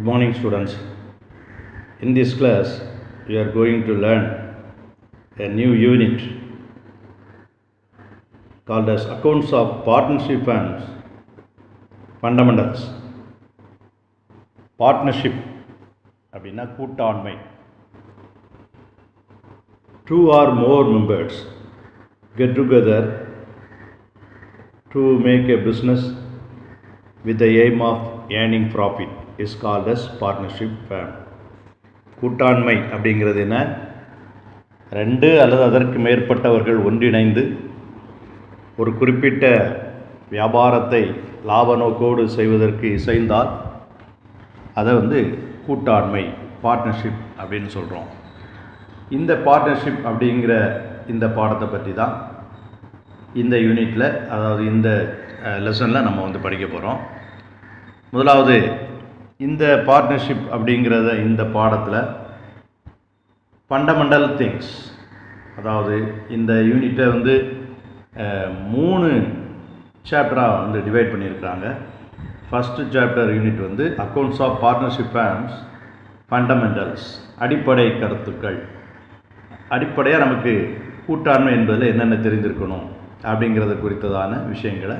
Good morning, students. In this class, we are going to learn a new unit called as Accounts of Partnership and Fundamentals. Partnership அப்படின்னா கூட்டாண்மை. Two or more members get together to make a business with the aim of earning profit is called as partnership firm. கூட்டாண்மை அப்படிங்கிறது என்ன? ரெண்டு அல்லது அதற்கு மேற்பட்டவர்கள் ஒன்றிணைந்து ஒரு குறிப்பிட்ட வியாபாரத்தை லாப நோக்கோடு செய்வதற்கு இசைந்தால் அதை கூட்டாண்மை பார்ட்னர்ஷிப் அப்படின்னு சொல்கிறோம். இந்த பார்ட்னர்ஷிப் அப்படிங்கிற இந்த பாடத்தை பற்றி தான் இந்த யூனிட்டில், அதாவது இந்த லெசனில் நம்ம படிக்க போகிறோம். முதலாவது, இந்த பார்ட்னர்ஷிப் அப்படிங்கிறத இந்த பாடத்தில் ஃபண்டமெண்டல் திங்ஸ், அதாவது இந்த யூனிட்டை 3 சாப்டராக டிவைட் பண்ணியிருக்கிறாங்க. First chapter unit accounts of partnership and fundamentals, அடிப்படை கருத்துக்கள். அடிப்படையாக நமக்கு கூட்டாண்மை என்பதில் என்னென்ன தெரிந்திருக்கணும் அப்படிங்கிறத குறித்ததான விஷயங்களை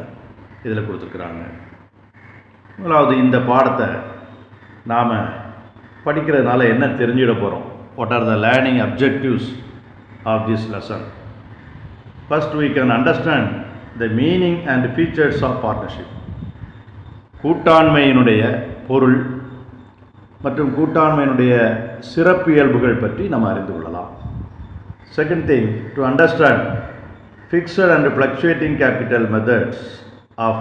இதில் கொடுத்துருக்குறாங்க. முதலாவது, இந்த பாடத்தை நாம் படிக்கிறதுனால என்ன தெரிஞ்சிட போகிறோம்? What are the learning objectives of this lesson? First, we can understand the meaning and features of partnership. கூட்டாண்மையினுடைய பொருள் மற்றும் கூட்டாண்மையினுடைய சிறப்பியல்புகள் பற்றி நம்ம அறிந்து கொள்ளலாம். Second thing, to understand fixed and fluctuating capital methods of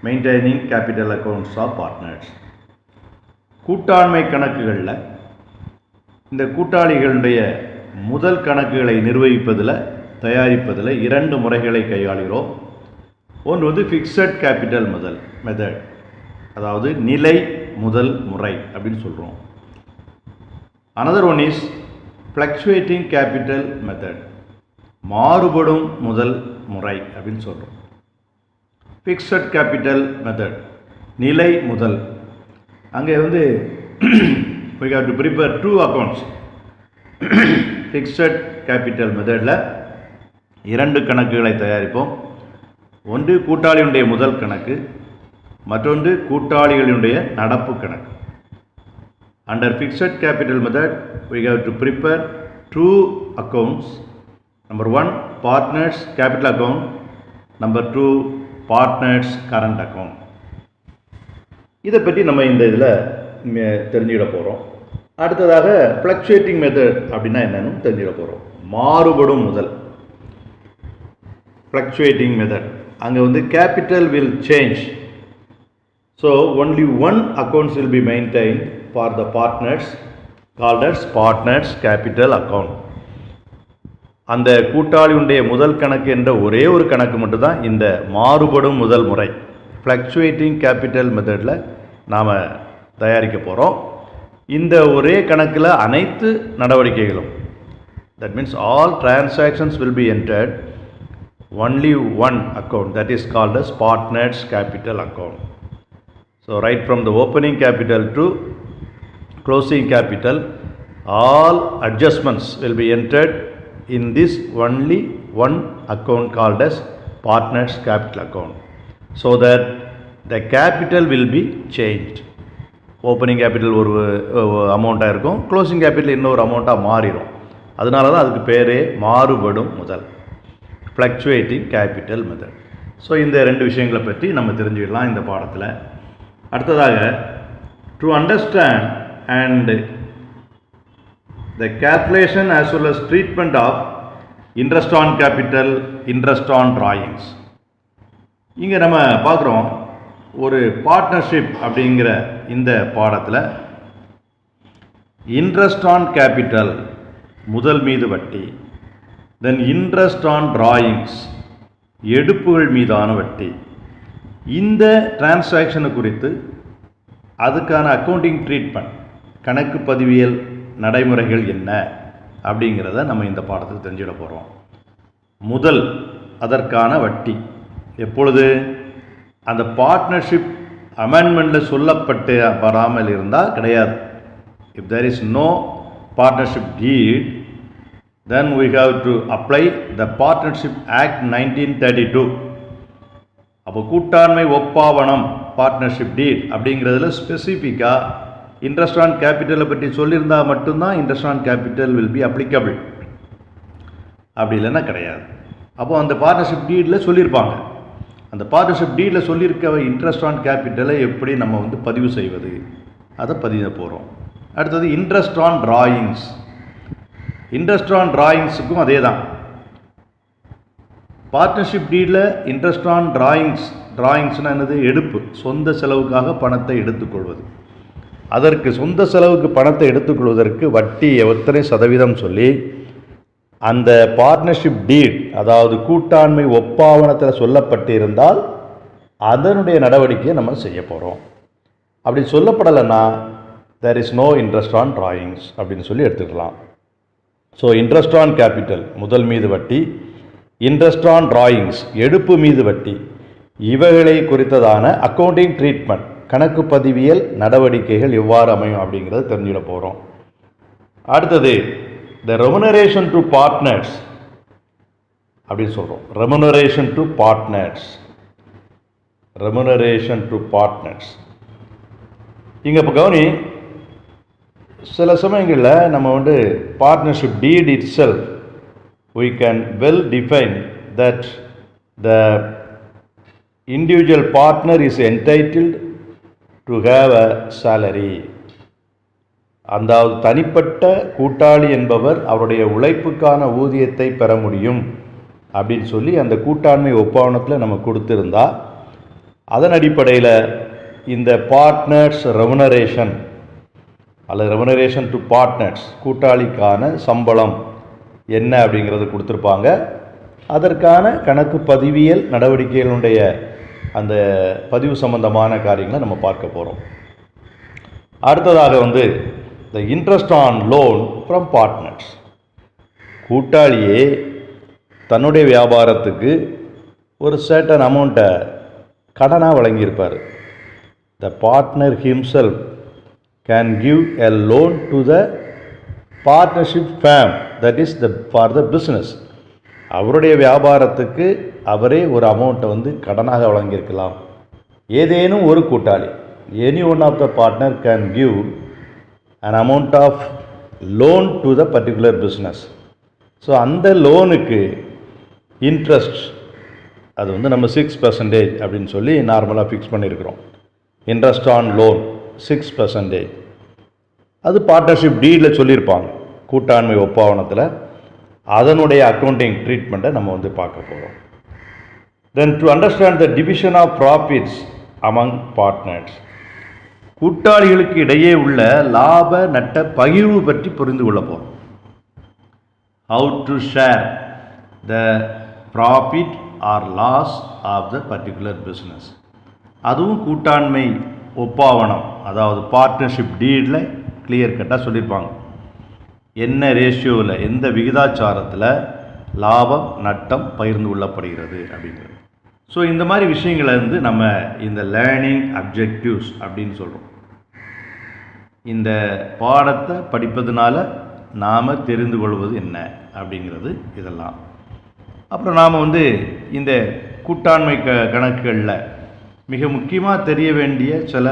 maintaining capital accounts of partners. கூட்டாண்மை கணக்குகளில் இந்த கூட்டாளிகளுடைய முதல் கணக்குகளை நிர்வகிப்பதில், தயாரிப்பதில் 2 முறைகளை கையாளுகிறோம். ஒன்று ஃபிக்ஸட் கேபிட்டல் மெத்தட், அதாவது நிலை முதல் முறை அப்படின்னு சொல்கிறோம். Another one is fluctuating capital method, மாறுபடும் முதல் முறை அப்படின்னு சொல்கிறோம். ஃபிக்ஸட் கேபிட்டல் மெத்தட், நிலை முதல். அங்கே we have to prepare 2 accounts. Fixed capital மெத்தடில் 2 கணக்குகளை தயாரிப்போம். ஒன்று கூட்டாளியுடைய முதல் கணக்கு, மற்றொன்று கூட்டாளிகளுடைய நடப்பு கணக்கு. Under fixed capital method we have to prepare 2 accounts. Number 1, partners capital account. Number 2, partners current account. இதை பற்றி நம்ம இந்த இதில் தெரிஞ்சுக்கிட போகிறோம். அடுத்ததாக ஃப்ளக்சுவேட்டிங் மெத்தட் அப்படின்னா என்னன்னு தெரிஞ்சுக்கிட போகிறோம். மாறுபடும் முதல், ஃப்ளக்சுவேட்டிங் மெத்தட். அங்கே capital will change. So only 1 accounts will be maintained for the partners called as partners capital account. அந்த கூட்டாளியுடைய முதல் கணக்கு என்ற ஒரே ஒரு கணக்கு மட்டும்தான் இந்த மாறுபடும் முதல் முறை ஃப்ளக்சுவேட்டிங் கேபிட்டல் மெத்தடில் நாம் தயாரிக்க போகிறோம். இந்த ஒரே கணக்கில் அனைத்து நடவடிக்கைகளும், that means all transactions will be entered only 1 account, that is called as partners capital account. So right from the opening capital to closing capital, all adjustments will be entered in this only 1 account called as partners capital account, so that the capital will be changed. Opening capital ஒரு அமௌண்ட்டாக இருக்கும், closing capital இன்னொரு அமௌண்ட்டாக மாறிடும். அதனால தான் அதுக்கு பேரே மாறுபடும் முதல், ஃப்ளக்சுவேட்டிங் கேபிட்டல் மெத்தட். ஸோ இந்த 2 விஷயங்களை பற்றி நம்ம தெரிஞ்சுக்கலாம் இந்த பாடத்தில். அடுத்ததாக, to understand and the calculation as well as treatment of interest on capital, interest on drawings. இங்கே நம்ம பார்க்குறோம், ஒரு பார்ட்னர்ஷிப் அப்படிங்கிற இந்த பாடத்தில் இன்ட்ரெஸ்ட் ஆன் கேபிட்டல், முதல் மீது வட்டி, தென் இன்ட்ரெஸ்ட் ஆன் டிராயிங்ஸ், எடுப்புகள் மீதான வட்டி. இந்த டிரான்சாக்ஷனை குறித்து அதுக்கான அக்கௌண்டிங் ட்ரீட்மெண்ட், கணக்கு பதிவியல் நடைமுறைகள் என்ன அப்படிங்கிறத நம்ம இந்த பாடத்தில் தெரிஞ்சுட போகிறோம். முதல், அதற்கான வட்டி எப்பொழுது அந்த பார்ட்னர்ஷிப் அமெண்ட்மெண்ட்டில் சொல்லப்பட்டு வராமல் இருந்தால் கிடையாது. If there is no partnership deed, then we have to apply the Partnership Act 1932. அப்போ கூட்டாண்மை ஒப்பாவனம் பார்ட்னர்ஷிப் டீட் அப்படிங்கிறதுல ஸ்பெசிஃபிக்காக இன்ட்ரெஸ்ட் ஆன் கேபிட்டலை பற்றி சொல்லியிருந்தால் மட்டும்தான் interest on capital will be applicable, அப்படி இல்லைன்னா கிடையாது. அப்போது அந்த பார்ட்னர்ஷிப் டீடில் சொல்லியிருப்பாங்க. அந்த பார்ட்னர்ஷிப் டீடில் சொல்லியிருக்க இன்ட்ரெஸ்ட் ஆன் கேபிட்டலை எப்படி நம்ம பதிவு செய்வது, அதை பதிவு போகிறோம். அடுத்தது interest on drawings. Interest on டிராயிங்ஸுக்கும் அதே தான். பார்ட்னர்ஷிப் டீடில் இன்ட்ரெஸ்ட் ஆன் டிராயிங்ஸ்னால் என்னது? எடுப்பு, சொந்த செலவுக்காக பணத்தை எடுத்துக்கொள்வது. அதற்கு சொந்த செலவுக்கு பணத்தை எடுத்துக்கொள்வதற்கு வட்டி எத்தனை சதவீதம் சொல்லி அந்த பார்ட்னர்ஷிப் டீட், அதாவது கூட்டாண்மை ஒப்பாவனத்தில் சொல்லப்பட்டிருந்தால் அதனுடைய நடவடிக்கையை நம்ம செய்ய போகிறோம். அப்படி சொல்லப்படலைன்னா there is no interest on drawings அப்படின்னு சொல்லி எடுத்துக்கலாம். ஸோ இன்ட்ரெஸ்ட் ஆன் கேபிட்டல் முதல் மீது வட்டி, இன்ட்ரெஸ்ட் ஆன் டிராயிங்ஸ் எடுப்பு மீது வட்டி, இவைகளை குறித்ததான அக்கௌண்டிங் ட்ரீட்மெண்ட் கணக்கு பதிவியல் நடவடிக்கைகள் எவ்வாறு அமையும் அப்படிங்கிறத தெரிஞ்சுட போகிறோம். அடுத்தது த ரெமுனரேஷன் டு பார்ட்னர்ஸ் அப்படின்னு சொல்கிறோம். Remuneration to partners, remuneration to partners. இங்கே இப்போ கவனி, சில சமயங்களில் நம்ம partnership deed it self we can well define that the individual partner is entitled to have a salary. அந்த தனிப்பட்ட கூட்டாளி என்பவர் அவருடைய உழைப்புக்கான ஊதியத்தை பெற முடியும் அப்படின்னு சொல்லி அந்த கூட்டாண்மை ஒப்பந்தத்தில் நம்ம கொடுத்திருந்தா, அதன் அடிப்படையில் இந்த பார்ட்னர்ஸ் ரெமுனரேஷன் அல்லது ரெமுனரேஷன் டு பார்ட்னர்ஸ் கூட்டாளிக்கான சம்பளம் என்ன அப்படிங்கிறது கொடுத்துருப்பாங்க. அதற்கான கணக்கு பதிவியல் நடவடிக்கைகளுடைய அந்த பதிவு சம்பந்தமான காரியங்களை நம்ம பார்க்க போகிறோம். அடுத்ததாக the interest on loan from partners. கூட்டாளியே தன்னுடைய வியாபாரத்துக்கு ஒரு சர்டன் அமௌண்ட்டை கடனாக வழங்கியிருப்பார். The partner himself can give a loan to the partnership firm, that is for the business. அவருடைய வியாபாரத்துக்கு அவரே ஒரு அமௌண்ட்டை கடனாக வழங்கியிருக்கலாம். ஏதேனும் ஒரு கூட்டாளி, any one of the partner can give an amount of loan to the particular business. So அந்த லோனுக்கு இன்ட்ரெஸ்ட் அது நம்ம 6% அப்படின்னு சொல்லி நார்மலாக ஃபிக்ஸ் பண்ணியிருக்கிறோம். Interest on loan 6%. அது பார்ட்னர்ஷிப் டீடில் சொல்லியிருப்பாங்க கூட்டாண்மை ஒப்பாவனத்தில். அதனுடைய அக்கௌண்டிங் ட்ரீட்மெண்ட்டை நம்ம பார்க்க போகிறோம். Then to understand the division of profits among partners. கூட்டாளிகளுக்கு இடையே உள்ள லாப நட்ட பகிர்வு பற்றி புரிந்து கொள்ள போகிறோம். How to share the profit or loss of the particular business. அதுவும் கூட்டாண்மை ஒப்பாவனம், அதாவது பார்ட்னர்ஷிப் டீடில் கிளியர் கட்டாக சொல்லியிருப்பாங்க. என்ன ரேஷியோவில், எந்த விகிதாச்சாரத்தில் லாபம் நட்டம் பகிர்ந்து கொள்ளப்படுகிறது அப்படிங்கிறது. ஸோ இந்த மாதிரி விஷயங்களை நம்ம இந்த லேர்னிங் அப்ஜெக்டிவ்ஸ் அப்படின்னு சொல்கிறோம். இந்த பாடத்தை படிப்பதனால நாம் தெரிந்து கொள்வது என்ன அப்படிங்கிறது இதெல்லாம். அப்புறம் நாம் இந்த கூட்டாண்மை கணக்குகளில் மிக முக்கியமாக தெரிய வேண்டிய சில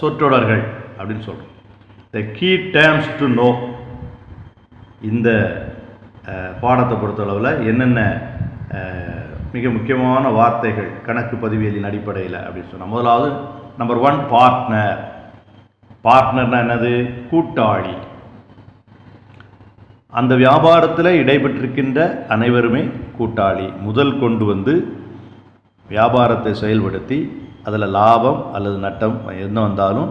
சொற்றொடர்கள் அப்படின்னு சொல்கிறோம். The key terms to know. இந்த பாடத்தை பொறுத்தளவில் என்னென்ன மிக முக்கியமான வார்த்தைகள் கணக்கு பதிவியலின் அடிப்படையில் அப்படின்னு சொன்னால், முதலாவது நம்பர் 1 பார்ட்னர். பார்ட்னர்னா என்னது? கூட்டாளி. அந்த வியாபாரத்தில் இடைபெற்றிருக்கின்ற அனைவருமே கூட்டாளி. முதல் கொண்டு வியாபாரத்தை செயல்படுத்தி அதில் லாபம் அல்லது நட்டம் என்ன வந்தாலும்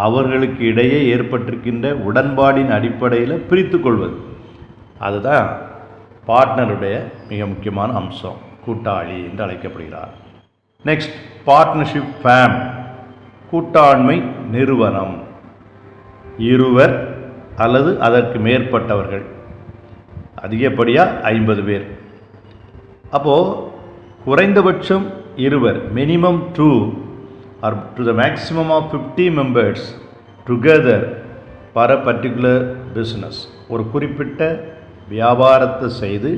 அவர்களுக்கு இடையே ஏற்பட்டிருக்கின்ற உடன்பாடின் அடிப்படையில் பிரித்து கொள்வது, அதுதான் பார்ட்னருடைய மிக முக்கியமான அம்சம். கூட்டாளி என்று அழைக்கப்படுகிறார். Next partnership fame. கூட்டாண்மை நிறுவனம். இருவர் அல்லது அதற்கு மேற்பட்டவர்கள், அதிகப்படியாக 50 பேர். அப்போது குறைந்தபட்சம் இருவர், minimum 2 or to the maximum of 50 members together for a particular business. ஒரு குறிப்பிட்ட வியாபாரத்தை செய்து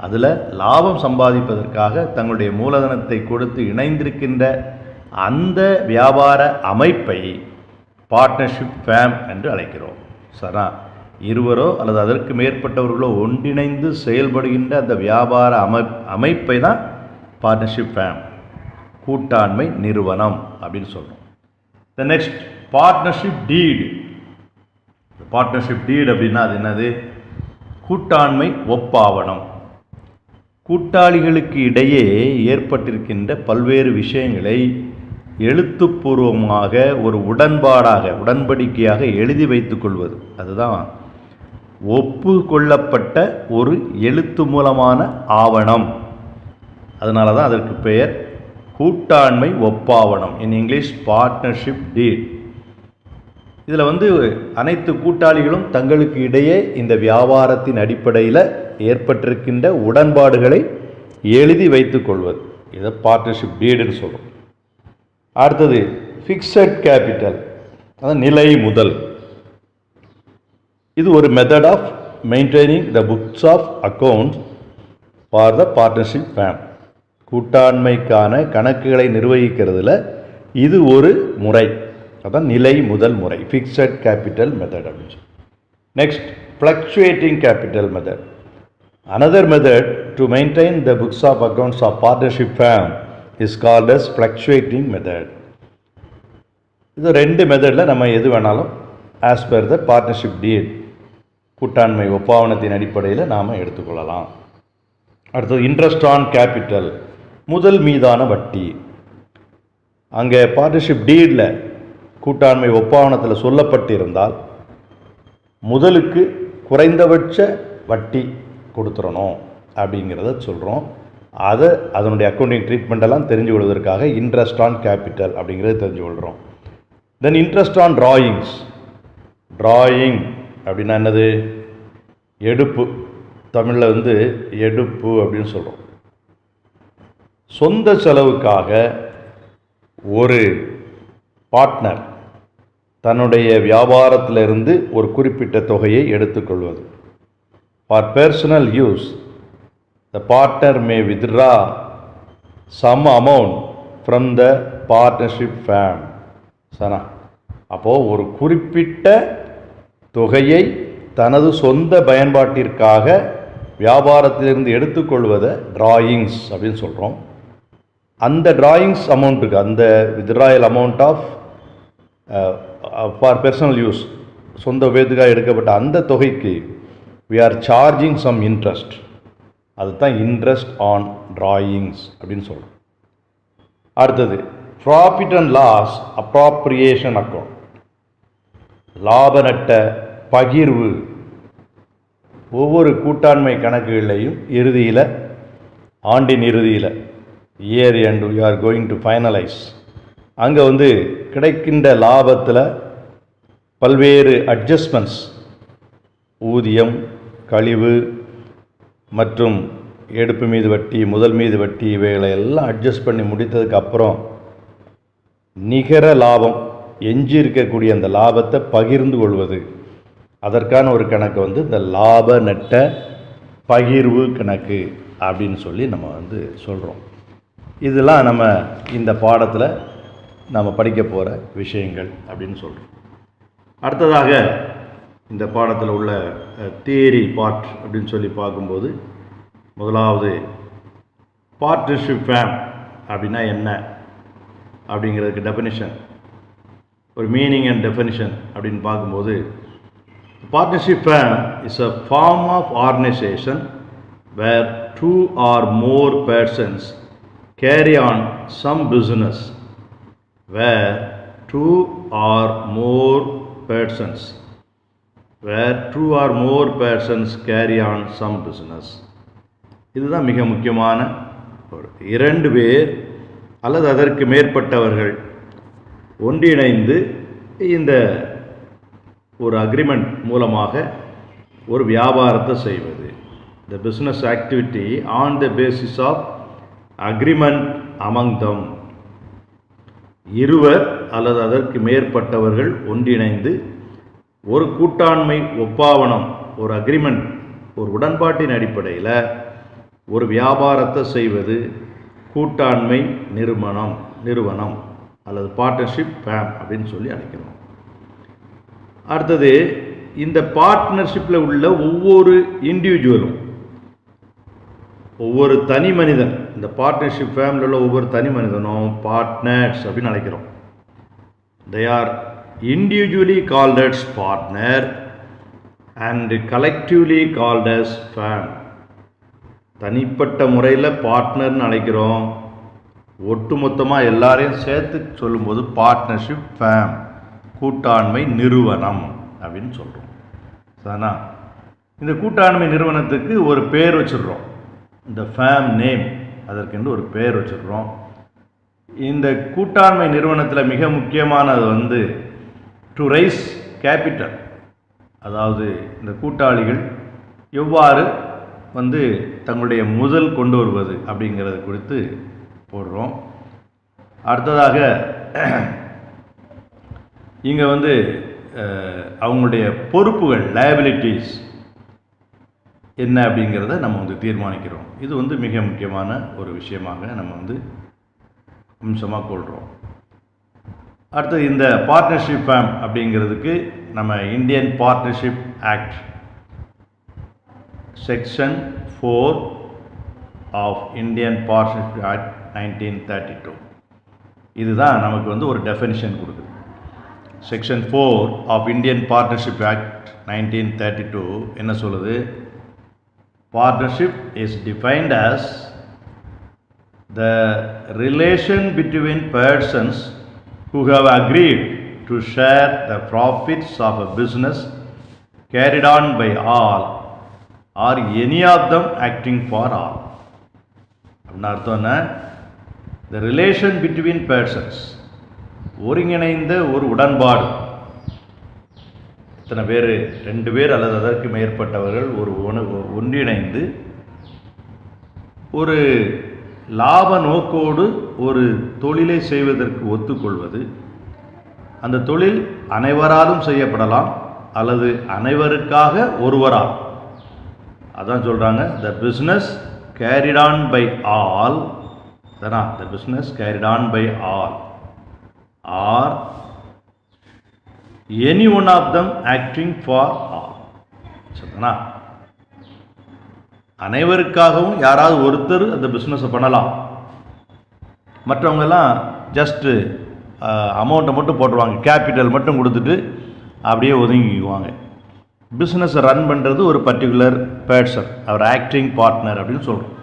அதில் லாபம் சம்பாதிப்பதற்காக தங்களுடைய மூலதனத்தை கொடுத்து இணைந்திருக்கின்ற அந்த வியாபார அமைப்பை பார்ட்னர்ஷிப் ஃபேம் என்று அழைக்கிறோம். சரா, இருவரோ அல்லது அதற்கு மேற்பட்டவர்களோ ஒன்றிணைந்து செயல்படுகின்ற அந்த வியாபார அமைப்பை தான் பார்ட்னர்ஷிப் ஃபேம், கூட்டாண்மை நிறுவனம் அப்படின்னு சொல்கிறோம். The next partnership deed. Partnership deed அப்படின்னா அது என்னது? கூட்டாண்மை ஒப்பாவனம். கூட்டாளிகளுக்கு இடையே ஏற்பட்டிருக்கின்ற பல்வேறு விஷயங்களை எழுத்துப்பூர்வமாக ஒரு உடன்படிக்கையாக எழுதி வைத்துக் கொள்வது. அதுதான் ஒப்புக்கொள்ளப்பட்ட ஒரு எழுத்து மூலமான ஆவணம். அதனால தான் அதற்கு பெயர் கூட்டாண்மை ஒப்பாவனம், இன் இங்கிலீஷ் பார்ட்னர்ஷிப் டீட். இதில் அனைத்து கூட்டாளிகளும் தங்களுக்கு இடையே இந்த வியாபாரத்தின் அடிப்படையில் ஏற்பட்டிருக்கின்ற உடன்பாடுகளை எழுதி வைத்துக் கொள்வது, இதை பார்ட்னர்ஷிப் டீடுன்னு சொல்கிறோம். அடுத்தது ஃபிக்ஸட் கேபிட்டல், அதாவது நிலை முதல். இது ஒரு method of maintaining the books of accounts for the partnership firm. கூட்டாண்மைக்கான கணக்குகளை நிர்வகிக்கிறதுல இது ஒரு முறை, அதான் நிலை முதல் முறை, ஃபிக்ஸட் கேபிட்டல் மெத்தட் அப்படின்னு சொல்லி. Next fluctuating capital method. Another method to maintain the books of accounts of partnership firm is called as fluctuating method. இது ரெண்டு மெத்தடில் நம்ம எது வேணாலும் as per the partnership deed, கூட்டாண்மை ஒப்பாவனத்தின் அடிப்படையில் நாம் எடுத்துக்கொள்ளலாம். அடுத்தது இன்ட்ரெஸ்ட் ஆன் கேபிட்டல், முதல் மீதான வட்டி. அங்கே பார்ட்னர்ஷிப் டீடில் கூட்டாண்மை ஒப்பாவனத்தில் சொல்லப்பட்டிருந்தால் முதலுக்கு குறைந்தபட்ச வட்டி கொடுத்துடணும் அப்படிங்கிறத சொல்கிறோம். அதனுடைய அக்கௌண்டிங் ட்ரீட்மெண்ட்டெல்லாம் தெரிஞ்சு கொள்வதற்காக இன்ட்ரெஸ்ட் ஆன் கேபிட்டல் அப்படிங்கிறது தெரிஞ்சு கொள்கிறோம். தென் இன்ட்ரெஸ்ட் ஆன் டிராயிங்ஸ். டிராயிங் அப்படின்னா என்னது? எடுப்பு. தமிழில் எடுப்பு அப்படின்னு சொல்கிறோம். சொந்த செலவுக்காக ஒரு பார்ட்னர் தன்னுடைய வியாபாரத்திலிருந்து ஒரு குறிப்பிட்ட தொகையை எடுத்துக்கொள்வது. For personal use the partner may withdraw some amount from the partnership firm. சனா, அப்போது ஒரு குறிப்பிட்ட தொகையை தனது சொந்த பயன்பாட்டிற்காக வியாபாரத்திலிருந்து எடுத்துக்கொள்வதை டிராயிங்ஸ் அப்படின்னு சொல்கிறோம். அந்த டிராயிங்ஸ் அமௌண்ட்டுக்கு, அந்த withdrawal amount of for personal use, சொந்த உபயோகத்துக்காக எடுக்கப்பட்ட அந்த தொகைக்கு we are charging some interest. அதுதான் இன்ட்ரெஸ்ட் ஆன் டிராயிங்ஸ் அப்படின்னு சொல்கிறோம். அடுத்தது profit and loss appropriation account. லாப நட்ட பகிர்வு. ஒவ்வொரு கூட்டாண்மை கணக்குகளையும் இறுதியில், ஆண்டின் இறுதியில், year end we are going to finalise, அங்கே கிடைக்கின்ற லாபத்தில் பல்வேறு அட்ஜஸ்ட்மெண்ட்ஸ், ஊதியம், கழிவு மற்றும் எடுப்பு மீது வட்டி, முதல் மீது வட்டி, இவைகளை எல்லாம் அட்ஜஸ்ட் பண்ணி முடித்ததுக்கு அப்புறம் நிகர லாபம், எஞ்சி இருக்கக்கூடிய அந்த லாபத்தை பகிர்ந்து கொள்வது, அதற்கான ஒரு கணக்கு இந்த லாப நட்ட பகிர்வு கணக்கு அப்படின்னு சொல்லி நம்ம சொல்கிறோம். இதெல்லாம் நம்ம இந்த பாடத்தில் நம்ம படிக்க போகிற விஷயங்கள் அப்படின்னு சொல்கிறோம். அடுத்ததாக இந்த பாடத்தில் உள்ள தியரி பார்ட் அப்படின்னு சொல்லி பார்க்கும்போது, முதலாவது பார்ட்னர்ஷிப் ஃபேம் அப்படின்னா என்ன அப்படிங்கிறதுக்கு டெஃபினிஷன், ஒரு மீனிங் அண்ட் டெஃபினிஷன் அப்படின்னு பார்க்கும்போது, partnership firm is a form of organisation where 2 or more persons carry on some business. Where 2 or more persons carry on some business. இதுதான் மிக முக்கியமான. 2 பேர் அல்லது அதற்கு மேற்பட்டவர்கள் ஒன்றிணைந்து இந்த ஒரு அக்ரிமெண்ட் மூலமாக ஒரு வியாபாரத்தை செய்வது. The business activity on the basis of agreement among them. இருவர் அல்லது அதற்கு மேற்பட்டவர்கள் ஒன்றிணைந்து ஒரு கூட்டாண்மை ஒப்பாவனம், ஒரு அக்ரிமெண்ட், ஒரு உடன்பாட்டின் அடிப்படையில் ஒரு வியாபாரத்தை செய்வது கூட்டாண்மை நிறுவனம் அல்லது பார்ட்னர்ஷிப் ஃபேம் அப்படின்னு சொல்லி அழைக்கிறோம். அடுத்தது, இந்த பார்ட்னர்ஷிப்பில் உள்ள ஒவ்வொரு இண்டிவிஜுவலும், ஒவ்வொரு தனி மனிதன், இந்த பார்ட்னர்ஷிப் ஃபேமிலியில் உள்ள ஒவ்வொரு தனி மனிதனும் பார்ட்னர்ஸ் அப்படின்னு அழைக்கிறோம். They are individually called as partner and collectively called as firm. தனிப்பட்ட முறையில் பார்ட்னர்னு அழைக்கிறோம், ஒட்டுமொத்தமாக எல்லாரையும் சேர்த்து சொல்லும்போது பார்ட்னர்ஷிப் ஃபேம், கூட்டாண்மை நிறுவனம் அப்படின்னு சொல்கிறோம். சரிண்ணா? இந்த கூட்டாண்மை நிறுவனத்துக்கு ஒரு பேர் வச்சிடுறோம், இந்த ஃபேம் நேம், அதற்கென்று ஒரு பேர் வச்சிடுறோம். இந்த கூட்டாண்மை நிறுவனத்தில் மிக முக்கியமானது டு ரைஸ் கேபிட்டல், அதாவது இந்த கூட்டாளிகள் எவ்வாறு தங்களுடைய முதல் கொண்டு வருவது அப்படிங்கிறது குறித்து போடுறோம். அடுத்ததாக இங்கே அவங்களுடைய பொறுப்புகள், லயபிலிட்டிஸ் என்ன அப்படிங்கிறத நம்ம தீர்மானிக்கிறோம். இது மிக முக்கியமான ஒரு விஷயமாக நம்ம அம்சமாக கொள்கிறோம். அடுத்து, இந்த பார்ட்னர்ஷிப் ஃபேம் அப்படிங்கிறதுக்கு நம்ம Indian partnership act section 4 of Indian partnership act 1932 இதுதான் நமக்கு ஒரு டெஃபினிஷன் கொடுக்குது. Section 4 of Indian partnership act 1932 என்ன சொல்லுது? Partnership is defined as the relation between persons who have agreed to share the profits of a business carried on by all or any of them acting for all. அப்படின்னா அர்த்தம் என்ன? The relation between persons, ஒருங்கிணைந்த ஒரு உடன்பாடு, இத்தனை பேர், 2 பேர் அல்லது அதற்கு மேற்பட்டவர்கள் ஒன்றிணைந்து ஒரு லாப நோக்கோடு ஒரு தொழிலை செய்வதற்கு ஒத்துக்கொள்வது. அந்த தொழில் அனைவராலும் செய்யப்படலாம் அல்லது அனைவருக்காக ஒருவரால். அதான் சொல்கிறாங்க, the business carried on by all, the business carried on by all or any one of them acting for all. சரிங்களா? அனைவருக்காகவும் யாராவது ஒருத்தர் அந்த பிஸ்னஸை பண்ணலாம், மற்றவங்கெல்லாம் ஜஸ்ட்டு அமௌண்ட்டை மட்டும் போட்டுருவாங்க, கேபிட்டல் மட்டும் கொடுத்துட்டு அப்படியே ஒதுங்கிக்குவாங்க. பிஸ்னஸை ரன் பண்ணுறது ஒரு பர்டிகுலர் பர்சன், அவர் ஆக்டிங் பார்ட்னர் அப்படின்னு சொல்கிறோம்.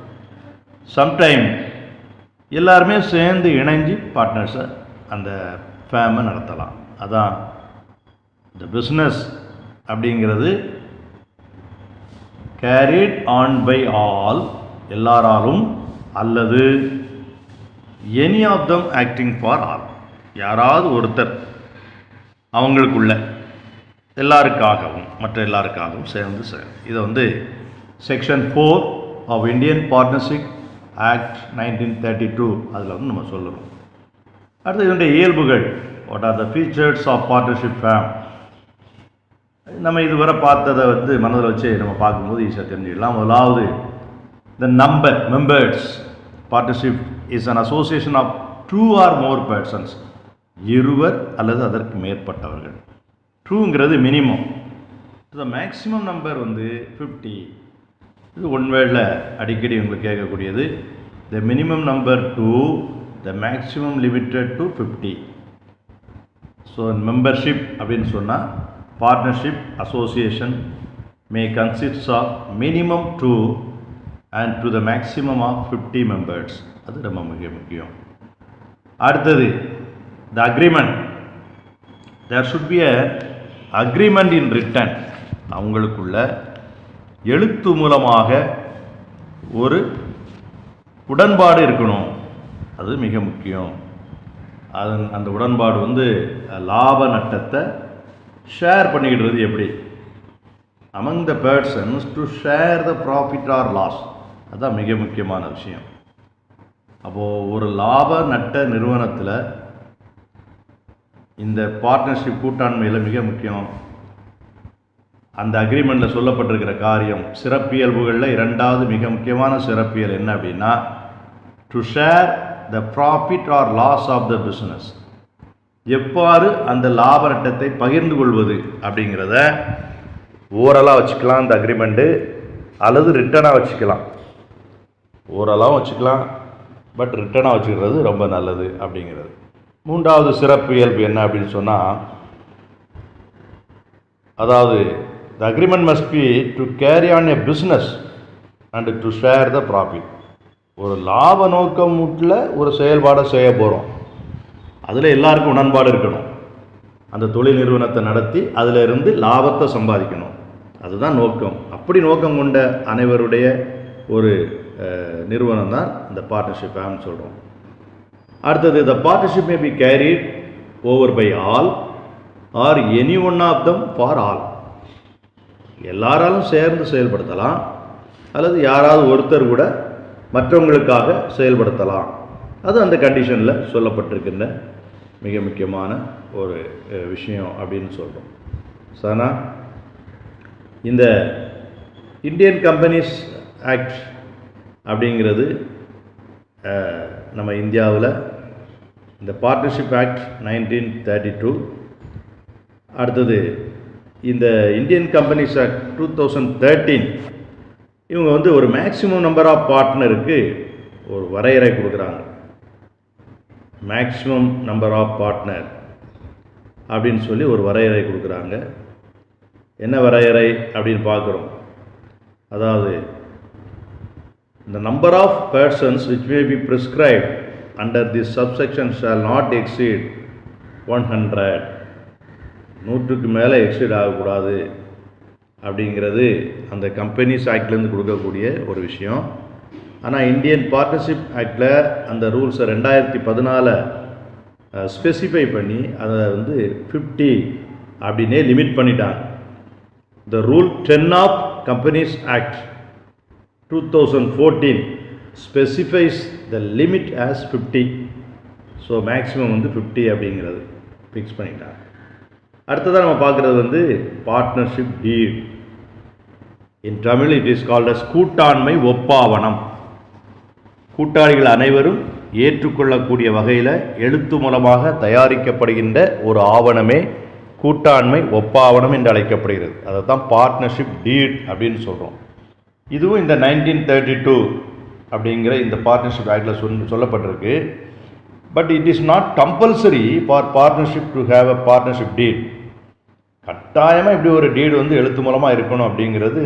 சம்டைம் எல்லாருமே சேர்ந்து இணைஞ்சு பார்ட்னர்ஸை அந்த ஃபேமை நடத்தலாம். அதான் இந்த பிஸ்னஸ் அப்படிங்கிறது கேரிட் ஆன் பை ஆல், எல்லாராலும், அல்லது any of them acting for all, யாராவது ஒருத்தர் அவங்களுக்குள்ள எல்லாருக்காகவும் மற்ற எல்லாருக்காகவும் சேர்ந்து இதை section 4 of Indian partnership act 1932 அதில் நம்ம சொல்லுறோம். அடுத்து இதனுடைய இயல்புகள், what are the features of partnership firm. நம்ம இதுவரை பார்த்ததை மனதில் வச்சு நம்ம பார்க்கும்போது ஈஸியாக தெரிஞ்சுக்கலாம். முதலாவது, the number members. Partnership is an association of 2 or more persons, இருவர் அல்லது அதற்கு மேற்பட்டவர்கள். 2ங்கிறது மினிமம். The maximum number 50. இது ஒன் வேர்டில் அடிக்கடி உங்களுக்கு கேட்கக்கூடியது. The minimum number 2, the maximum limited to 50. So membership அப்படின்னு சொன்னால் partnership association may consist of minimum 2 and to the maximum of 50 members. அது ரொம்ப மிக முக்கியம். அடுத்தது, the agreement. There should be a agreement in written. அவங்களுக்குள்ள எழுத்து மூலமாக ஒரு உடன்பாடு இருக்கணும், அது மிக முக்கியம். அந்த உடன்பாடு லாப நட்டத்தை ஷேர் பண்ணிக்கிடுறது எப்படி, among the persons to share the profit or loss, அதுதான் மிக முக்கியமான விஷயம். அப்போது ஒரு லாப நட்ட நிறுவனத்தில் இந்த பார்ட்னர்ஷிப் கூட்டாண்மையில் மிக முக்கியம். அந்த அக்ரிமெண்ட்டில் சொல்லப்பட்டிருக்கிற காரியம் சிறப்பியல்புகளில் இரண்டாவது மிக முக்கியமான சிறப்பியல் என்ன அப்படின்னா, to share the profit or loss of the business. எவ்வாறு அந்த லாப நட்டத்தை பகிர்ந்து கொள்வது அப்படிங்கிறத ஓரலாக வச்சுக்கலாம் இந்த அக்ரிமெண்ட்டு, அல்லது ரிட்டனாக வச்சுக்கலாம். ஓரலாகவும் வச்சுக்கலாம், பட் ரிட்டனாக வச்சுக்கிறது ரொம்ப நல்லது அப்படிங்கிறது. மூன்றாவது சிறப்பு இயல்பு என்ன அப்படின்னு சொன்னால், அதாவது the agreement must be to carry on a business and to share the profit. ஒரு லாப நோக்கமுள்ள ஒரு செயல்பாடை செய்ய போகிறோம், அதில் எல்லாருக்கும் உடன்பாடு இருக்கணும். அந்த தொழில் நிறுவனத்தை நடத்தி அதில் இருந்து லாபத்தை சம்பாதிக்கணும், அதுதான் நோக்கம். அப்படி நோக்கம் கொண்ட அனைவருடைய ஒரு நிறுவனம் தான் இந்த பார்ட்னர்ஷிப் ஃபேம்னு சொல்கிறோம். அடுத்தது, the partnership may be carried over by all or any one of them for all. எல்லாராலும் சேர்ந்து செயல்படுத்தலாம், அல்லது யாராவது ஒருத்தர் கூட மற்றவங்களுக்காக செயல்படுத்தலாம். அது அந்த கண்டிஷனில் சொல்லப்பட்டிருக்கின்ற மிக முக்கியமான ஒரு விஷயம் அப்படின்னு சொல்கிறோம். சானா, இந்த இந்தியன் கம்பெனிஸ் ஆக்ட் அப்படிங்கிறது நம்ம இந்தியாவில் இந்த பார்ட்னர்ஷிப் ஆக்ட் 1932, அடுத்தது இந்த இந்தியன் கம்பெனிஸ் ஆக்ட் 2013, இவங்க வந்து ஒரு மேக்ஸிமம் நம்பர் ஆஃப் பார்ட்னருக்கு ஒரு வரையறை கொடுக்குறாங்க. மேக்ஸிமம் நம்பர் ஆஃப் பார்ட்னர் அப்படின்னு சொல்லி ஒரு வரையறை கொடுக்குறாங்க. என்ன வரையறை அப்படின்னு பார்க்குறோம். அதாவது, the number of persons which may be prescribed under this subsection shall not exceed 100. 100க்கு மேலே எக்ஸீட் ஆகக்கூடாது அப்படிங்கிறது அந்த கம்பெனிஸ் ஆக்ட்லேருந்து கொடுக்கக்கூடிய ஒரு விஷயம். ஆனால் இந்தியன் பார்ட்னர்ஷிப் ஆக்டில் அந்த ரூல்ஸை 2014 ஸ்பெசிஃபை பண்ணி அதை வந்து 50 அப்படின்னே லிமிட் பண்ணிட்டாங்க. The rule 10 of companies act 2014 specifies the limit as 50. So maximum வந்து 50 அப்படிங்கிறது ஃபிக்ஸ் பண்ணிட்டாங்க. அடுத்ததாக நம்ம பார்க்குறது வந்து partnership deed. In Tamil it is called as கூட்டாண்மை ஒப்பாவனம். கூட்டாளிகள் அனைவரும் ஏற்றுக்கொள்ளக்கூடிய வகையில் எழுத்து மூலமாக தயாரிக்கப்படுகின்ற ஒரு ஆவணமே கூட்டாண்மை ஒப்பாவனம் என்று அழைக்கப்படுகிறது. அதை தான் பார்ட்னர்ஷிப் டீட் அப்படின்னு சொல்கிறோம். இதுவும் இந்த 1932 அப்படிங்கிற இந்த பார்ட்னர்ஷிப் ஆக்டில் சொல்லப்பட்டிருக்கு. But it is not compulsory for partnership to have a partnership டீட். கட்டாயமாக இப்படி ஒரு டீடு வந்து எழுத்து மூலமாக இருக்கணும் அப்படிங்கிறது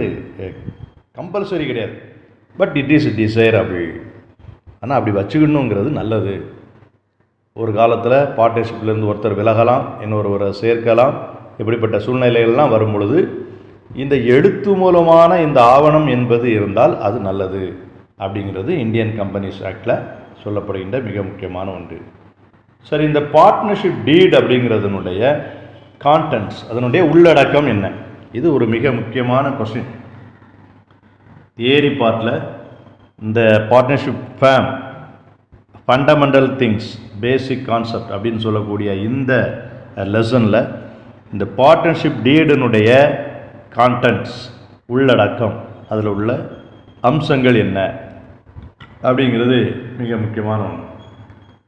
கம்பல்சரி கிடையாது. But it is desirable. ஆனால் அப்படி வச்சுக்கணுங்கிறது நல்லது. ஒரு காலத்தில் பார்ட்னர்ஷிப்லேருந்து ஒருத்தர் விலகலாம், இன்னொருவரை சேர்க்கலாம். இப்படிப்பட்ட சூழ்நிலைகள்லாம் வரும் பொழுது இந்த எழுத்து மூலமான இந்த ஆவணம் என்பது இருந்தால் அது நல்லது அப்படிங்கிறது இந்தியன் கம்பெனிஸ் ஆக்டில் சொல்லப்படுகின்ற மிக முக்கியமான ஒன்று. சரி, இந்த பார்ட்னர்ஷிப் டீட் அப்படிங்கிறதுனுடைய கான்டென்ட்ஸ், அதனுடைய உள்ளடக்கம் என்ன? இது ஒரு மிக முக்கியமான கொஸ்டின். தியரி பார்ட்டில் இந்த partnership fame fundamental things basic concept அப்படின்னு சொல்லக்கூடிய இந்த லெசனில் இந்த பார்ட்னர்ஷிப் டீடினுடைய கான்டென்ட்ஸ், உள்ளடக்கம், அதில் உள்ள அம்சங்கள் என்ன அப்படிங்கிறது மிக முக்கியமான ஒன்று.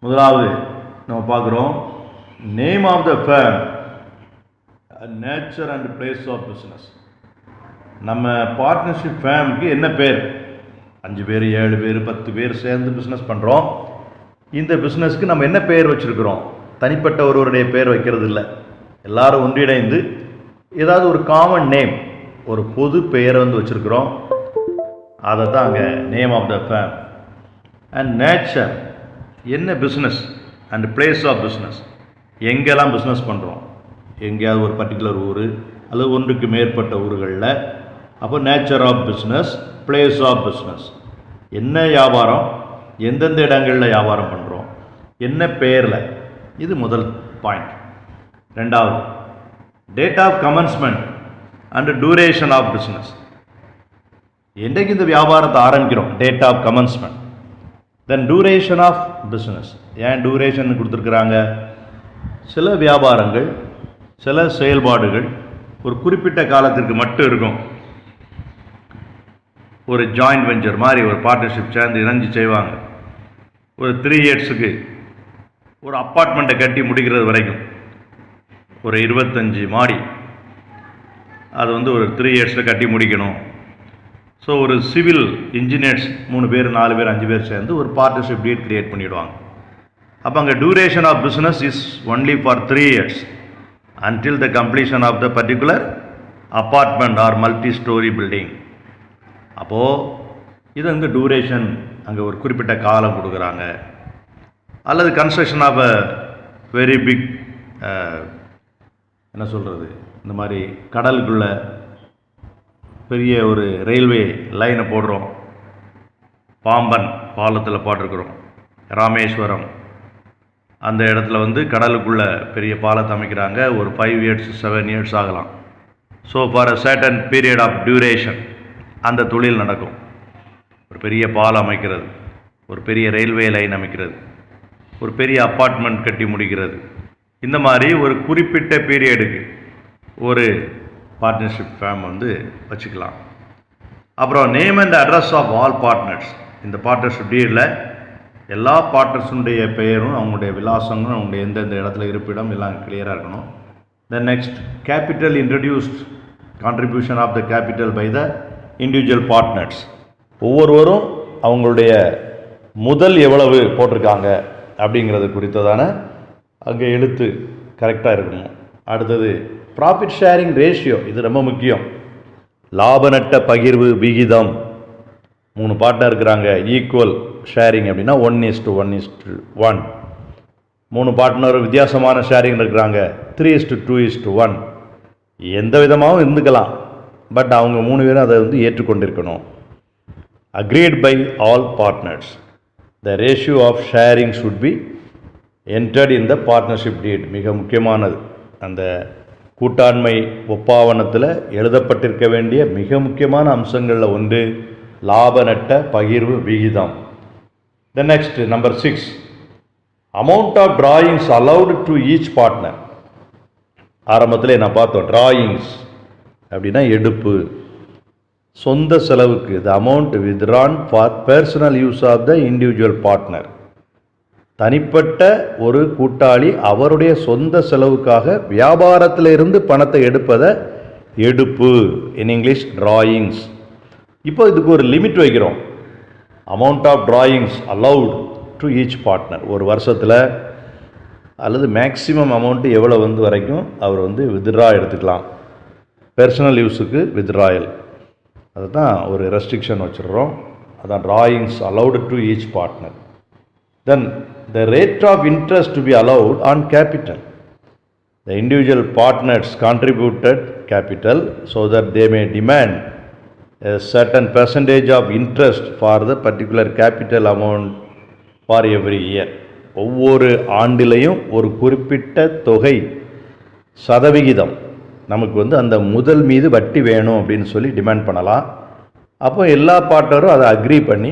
முதலாவது நம்ம பார்க்குறோம், name of the firm, nature and place of business. நம்ம பார்ட்னர்ஷிப் ஃபேமுக்கு என்ன பேர்? 5 பேர், 7 பேர், 10 பேர் சேர்ந்து பிஸ்னஸ் பண்ணுறோம். இந்த பிஸ்னஸ்க்கு நம்ம என்ன பேர் வச்சுருக்கிறோம்? தனிப்பட்ட ஒருவருடைய பேர் வைக்கிறது இல்லை. எல்லாரும் ஒன்றிணைந்து ஏதாவது ஒரு காமன் நேம், ஒரு பொது பெயரை வந்து வச்சுருக்கிறோம். அதை தான் அங்கே name of the firm. And nature, என்ன business, and place of business, எங்கெல்லாம் பிஸ்னஸ் பண்ணுறோம், எங்கேயாவது ஒரு பர்டிகுலர் ஊர் அல்லது ஒன்றுக்கு மேற்பட்ட ஊர்களில். அப்போ nature of business, place of business, என்ன வியாபாரம், எந்தெந்த இடங்களில் வியாபாரம் பண்ணுறோம், என்ன பெயரில், இது முதல் பாயிண்ட். ரெண்டாவது, date of commencement and duration of business. என்றைக்கு இந்த வியாபாரத்தை ஆரம்பிக்கிறோம், date of commencement. Then duration of business. ஏன் டூரேஷன் கொடுத்துருக்குறாங்க? சில வியாபாரங்கள், சில செயல்பாடுகள் ஒரு குறிப்பிட்ட காலத்திற்கு மட்டும் இருக்கும். ஒரு ஜாயிண்ட் வெஞ்சர் மாதிரி ஒரு பார்ட்னர்ஷிப் சேர்ந்து இணைஞ்சு செய்வாங்க. ஒரு 3 இயர்ஸுக்கு ஒரு அப்பார்ட்மெண்ட்டை கட்டி முடிக்கிறது வரைக்கும், ஒரு 25 மாடி, அது வந்து ஒரு 3 இயர்ஸில் கட்டி முடிக்கணும். ஸோ ஒரு சிவில் இன்ஜினியர்ஸ் 3 பேர் 4 பேர் 5 பேர் சேர்ந்து ஒரு பார்ட்னர்ஷிப் டீட் கிரியேட் பண்ணிவிடுவாங்க. அப்போ அங்கே duration of business is only for 3 years until the completion of the particular apartment or multi storey building. அப்போது இது வந்து டியூரேஷன், அங்கே ஒரு குறிப்பிட்ட காலம் கொடுக்குறாங்க. அல்லது construction of a very big, என்ன சொல்கிறது, இந்த மாதிரி கடலுக்குள்ளே பெரிய ஒரு ரயில்வே லைனை போடுறோம். பாம்பன் பாலத்தில் போட்டிருக்கிறோம். ராமேஸ்வரம் அந்த இடத்துல வந்து கடலுக்குள்ளே பெரிய பாலத்தை அமைக்கிறாங்க. ஒரு 5 இயர்ஸ் 7 இயர்ஸ் ஆகலாம். So for a certain period of duration அந்த தொழில் நடக்கும். ஒரு பெரிய பாலம் அமைக்கிறது, ஒரு பெரிய ரயில்வே லைன் அமைக்கிறது, ஒரு பெரிய அப்பார்ட்மெண்ட் கட்டி முடிக்கிறது. இந்த மாதிரி ஒரு குறிப்பிட்ட பீரியடுக்கு ஒரு பார்ட்னர்ஷிப் ஃபேம் வந்து வச்சுக்கலாம். அப்புறம் name and address of all partners. இந்த பார்ட்னர்ஷிப் டீடில் எல்லா பார்ட்னர்ஸுடைய பெயரும், அவங்களுடைய விலாசங்களும், அவங்களுடைய எந்தெந்த இடத்துல இருப்பிடம் எல்லாம் கிளியராக இருக்கணும். Then next, capital introduced, contribution of the capital by the individual partners. ஒவ்வொருவரும் அவங்களுடைய முதல் எவ்வளவு போட்டிருக்காங்க அப்படிங்கிறது குறித்ததான அங்கே எழுத்து கரெக்டாக இருக்கணும். அடுத்தது ப்ராஃபிட் ஷேரிங் ரேஷியோ, இது ரொம்ப முக்கியம். லாப நட்ட பகிர்வு விகிதம். 3 பார்ட்னர் இருக்கிறாங்க, ஈக்குவல் ஷேரிங் அப்படின்னா 1:1:1. 3 பார்ட்னர் வித்தியாசமான ஷேரிங் இருக்கிறாங்க, 3:2:1. எந்த விதமாகவும் இருந்துக்கலாம், பட் அவங்க 3 பேரும் அதை வந்து ஏற்றுக்கொண்டிருக்கணும். agreed by all partners. The ratio of sharing should be entered in the partnership deed. மிக முக்கியமானது, அந்த கூட்டாண்மை ஒப்பாவனத்தில் எழுதப்பட்டிருக்க வேண்டிய மிக முக்கியமான அம்சங்களில் ஒன்று லாப நட்ட பகிர்வு விகிதம். The next, number 6, amount of drawings allowed to each partner. ஆரம்பத்தில் நான் பார்த்தோம், drawings அப்படின்னா எடுப்பு, சொந்த செலவுக்கு. the amount withdrawn for personal use of the individual partner. தனிப்பட்ட ஒரு கூட்டாளி அவருடைய சொந்த செலவுக்காக வியாபாரத்திலிருந்து பணத்தை எடுப்பதை எடுப்பு, இன் இங்கிலீஷ் drawings. இப்போ இதுக்கு ஒரு லிமிட் வைக்கிறோம். Amount of drawings allowed to each partner. ஒரு வருஷத்தில் அல்லது மேக்ஸிமம் அமௌண்ட்டு எவ்வளோ வந்து வரைக்கும் அவர் வந்து வித்ட்ரா எடுத்துக்கலாம். பர்சனல் யூஸுக்கு வித்ட்ராயல், அதுதான் ஒரு ரெஸ்ட்ரிக்ஷன் வச்சுருக்கிறோம். அதான் drawings allowed to each partner. Then the rate of interest to be allowed on capital. The individual partners contributed capital so that they may demand a certain percentage of interest for the particular capital amount for every year. ஒவ்வொரு ஆண்டிலையும் ஒரு குறிப்பிட்ட தொகை சதவிகிதம் நமக்கு வந்து அந்த முதல் மீது வட்டி வேணும் அப்படின்னு சொல்லி டிமாண்ட் பண்ணலாம். அப்போ எல்லா பார்ட்னரும் அதை அக்ரி பண்ணி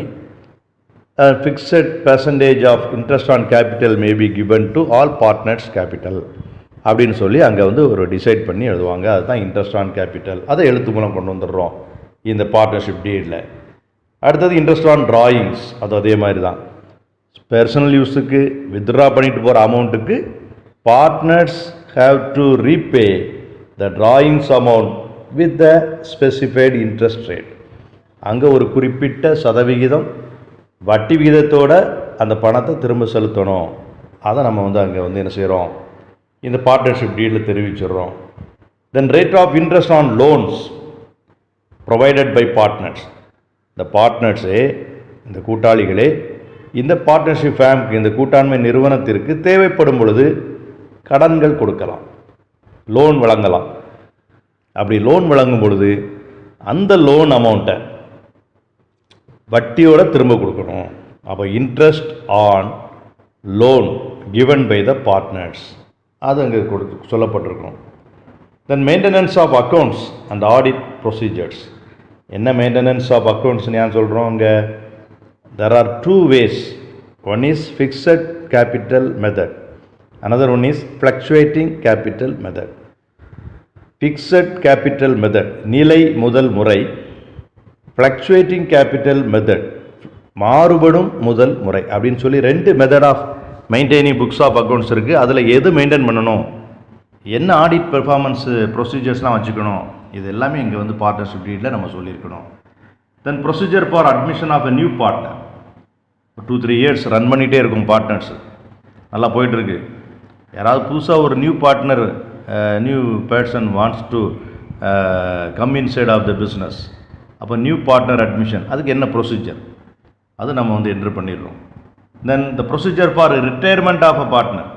fixed percentage of interest on capital may be given to all partners capital அப்படின்னு சொல்லி அங்கே வந்து ஒரு டிசைட் பண்ணி எழுதுவாங்க. அதுதான் இன்ட்ரெஸ்ட் ஆன் கேபிட்டல். அதை எழுத்து மூலம் கொண்டு வந்துடுறோம் இந்த பார்ட்னர்ஷிப் டீடில். அடுத்தது இன்ட்ரெஸ்ட் ஆன் drawings. அது அதே மாதிரி தான், பர்சனல் யூஸுக்கு வித்ட்ரா பண்ணிட்டு போகிற அமௌண்ட்டுக்கு partners have to repay the drawings amount with the specified interest rate. அங்கே ஒரு குறிப்பிட்ட சதவிகிதம் வட்டி விகிதத்தோட அந்த பணத்தை திரும்ப செலுத்தணும். அதை நம்ம வந்து அங்கே வந்து என்ன செய்கிறோம், இந்த பார்ட்னர்ஷிப் டீடில் தெரிவிச்சிடுறோம். Then rate of interest on loans provided by partners. இந்த பார்ட்னர்ஸே, இந்த கூட்டாளிகளே, இந்த பார்ட்னர்ஷிப் ஃபேமுக்கு, இந்த கூட்டாண்மை நிறுவனத்திற்கு தேவைப்படும் பொழுது கடன்கள் கொடுக்கலாம், லோன் வழங்கலாம். அப்படி லோன் வழங்கும் பொழுது அந்த லோன் அமௌண்ட்டை வட்டியோடு திரும்ப கொடுக்கணும். அப்போ interest on loan given by the partners, அது அங்கே சொல்லப்பட்டிருக்கும். Then maintenance of accounts and audit procedures. என்ன மெயின்டெனன்ஸ் ஆஃப் அக்கௌண்ட்ஸ்னு ஏன் சொல்கிறோம்? அங்கே there are 2 ways. One is fixed capital method. Another one is fluctuating capital method. Fixed capital method, நிலை முதல் முறை. Fluctuating capital method, மாறுபடும் முதல் முறை அப்படின்னு சொல்லி 2 method of maintaining books of accounts இருக்குது. அதில் எது மெயின்டைன் பண்ணணும், என்ன ஆடிட் பெர்ஃபார்மன்ஸு ப்ரொசீஜர்ஸ்லாம் வச்சுக்கணும், இது எல்லாமே இங்கே வந்து பார்ட்னர்ஷிப் டீடில் நம்ம சொல்லியிருக்கணும். Then procedure for admission of a new partner. 2-3 years run பண்ணிகிட்டே இருக்கும் பார்ட்னர்ஸ், நல்லா போயிட்டுருக்கு. யாராவது புதுசாக ஒரு new partner, new person wants to come inside of the business, அப்போ நியூ பார்ட்னர் அட்மிஷன், அதுக்கு என்ன ப்ரொசீஜர், அது நம்ம வந்து என்ட்ரு பண்ணிடுறோம். Then the procedure for retirement of a partner.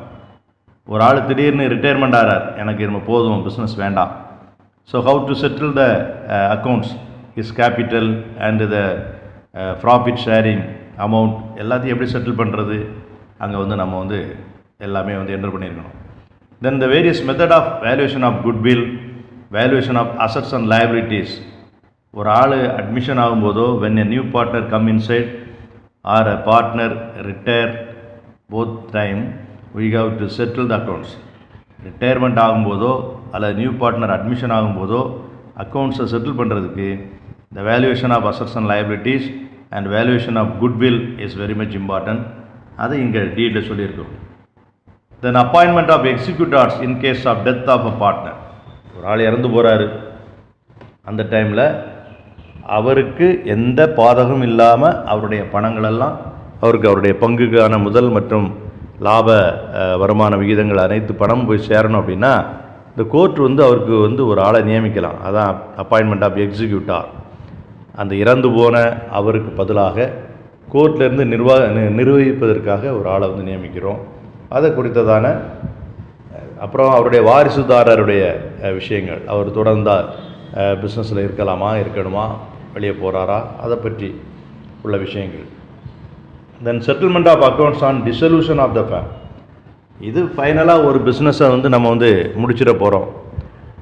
ஒரு ஆள் திடீர்னு ரிட்டையர்மெண்ட் ஆகிறார், எனக்கு நம்ம போதும் பிஸ்னஸ் வேண்டாம். So how to settle the accounts, is capital and the profit sharing amount எல்லாத்தையும் எப்படி செட்டில் பண்ணுறது, அங்கே வந்து நம்ம வந்து எல்லாமே வந்து என்டர் பண்ணியிருக்கணும். Then the various method of valuation of goodwill, valuation of assets and liabilities. ஒரு ஆள் அட்மிஷன் ஆகும்போதோ, when a new partner come inside or a partner retire, both time we have to settle the accounts. Retirement ஆகும்போதோ அல்லது new partner admission ஆகும்போதோ அக்கௌண்ட்ஸை settle பண்ணுறதுக்கு the valuation of assets and liabilities and valuation of goodwill is very much important. அதை இங்கே detail சொல்லியிருக்கோம். Then appointment of எக்ஸிக்யூட்டார்ஸ் in case of death of a partner. ஒரு ஆள் இறந்து போகிறாரு, அந்த டைமில் அவருக்கு எந்த பாதகமும் இல்லாமல் அவருடைய பணங்களெல்லாம் அவருக்கு அவருடைய பங்குக்கான முதல் மற்றும் லாப வருமான விகிதங்கள் அனைத்து பணம் போய் சேரணும் அப்படின்னா இந்த கோர்ட் வந்து அவருக்கு வந்து ஒரு ஆளை நியமிக்கலாம். அதான் அப்பாயின்மெண்ட் ஆஃப் எக்ஸிக்யூட்டார். அந்த இறந்து போன அவருக்கு பதிலாக கோர்ட்லேருந்து நிர்வகிப்பதற்காக ஒரு ஆளை வந்து நியமிக்கிறோம். அதை குறித்ததான அப்புறம் அவருடைய வாரிசுதாரருடைய விஷயங்கள், அவர் தொடர்ந்தால் பிஸ்னஸில் இருக்கலாமா, இருக்கணுமா, வெளியே போகிறாரா, அதை பற்றி உள்ள விஷயங்கள். Then settlement of accounts on dissolution of the firm. இது ஃபைனலாக ஒரு பிஸ்னஸை வந்து நம்ம வந்து முடிச்சிட போகிறோம்.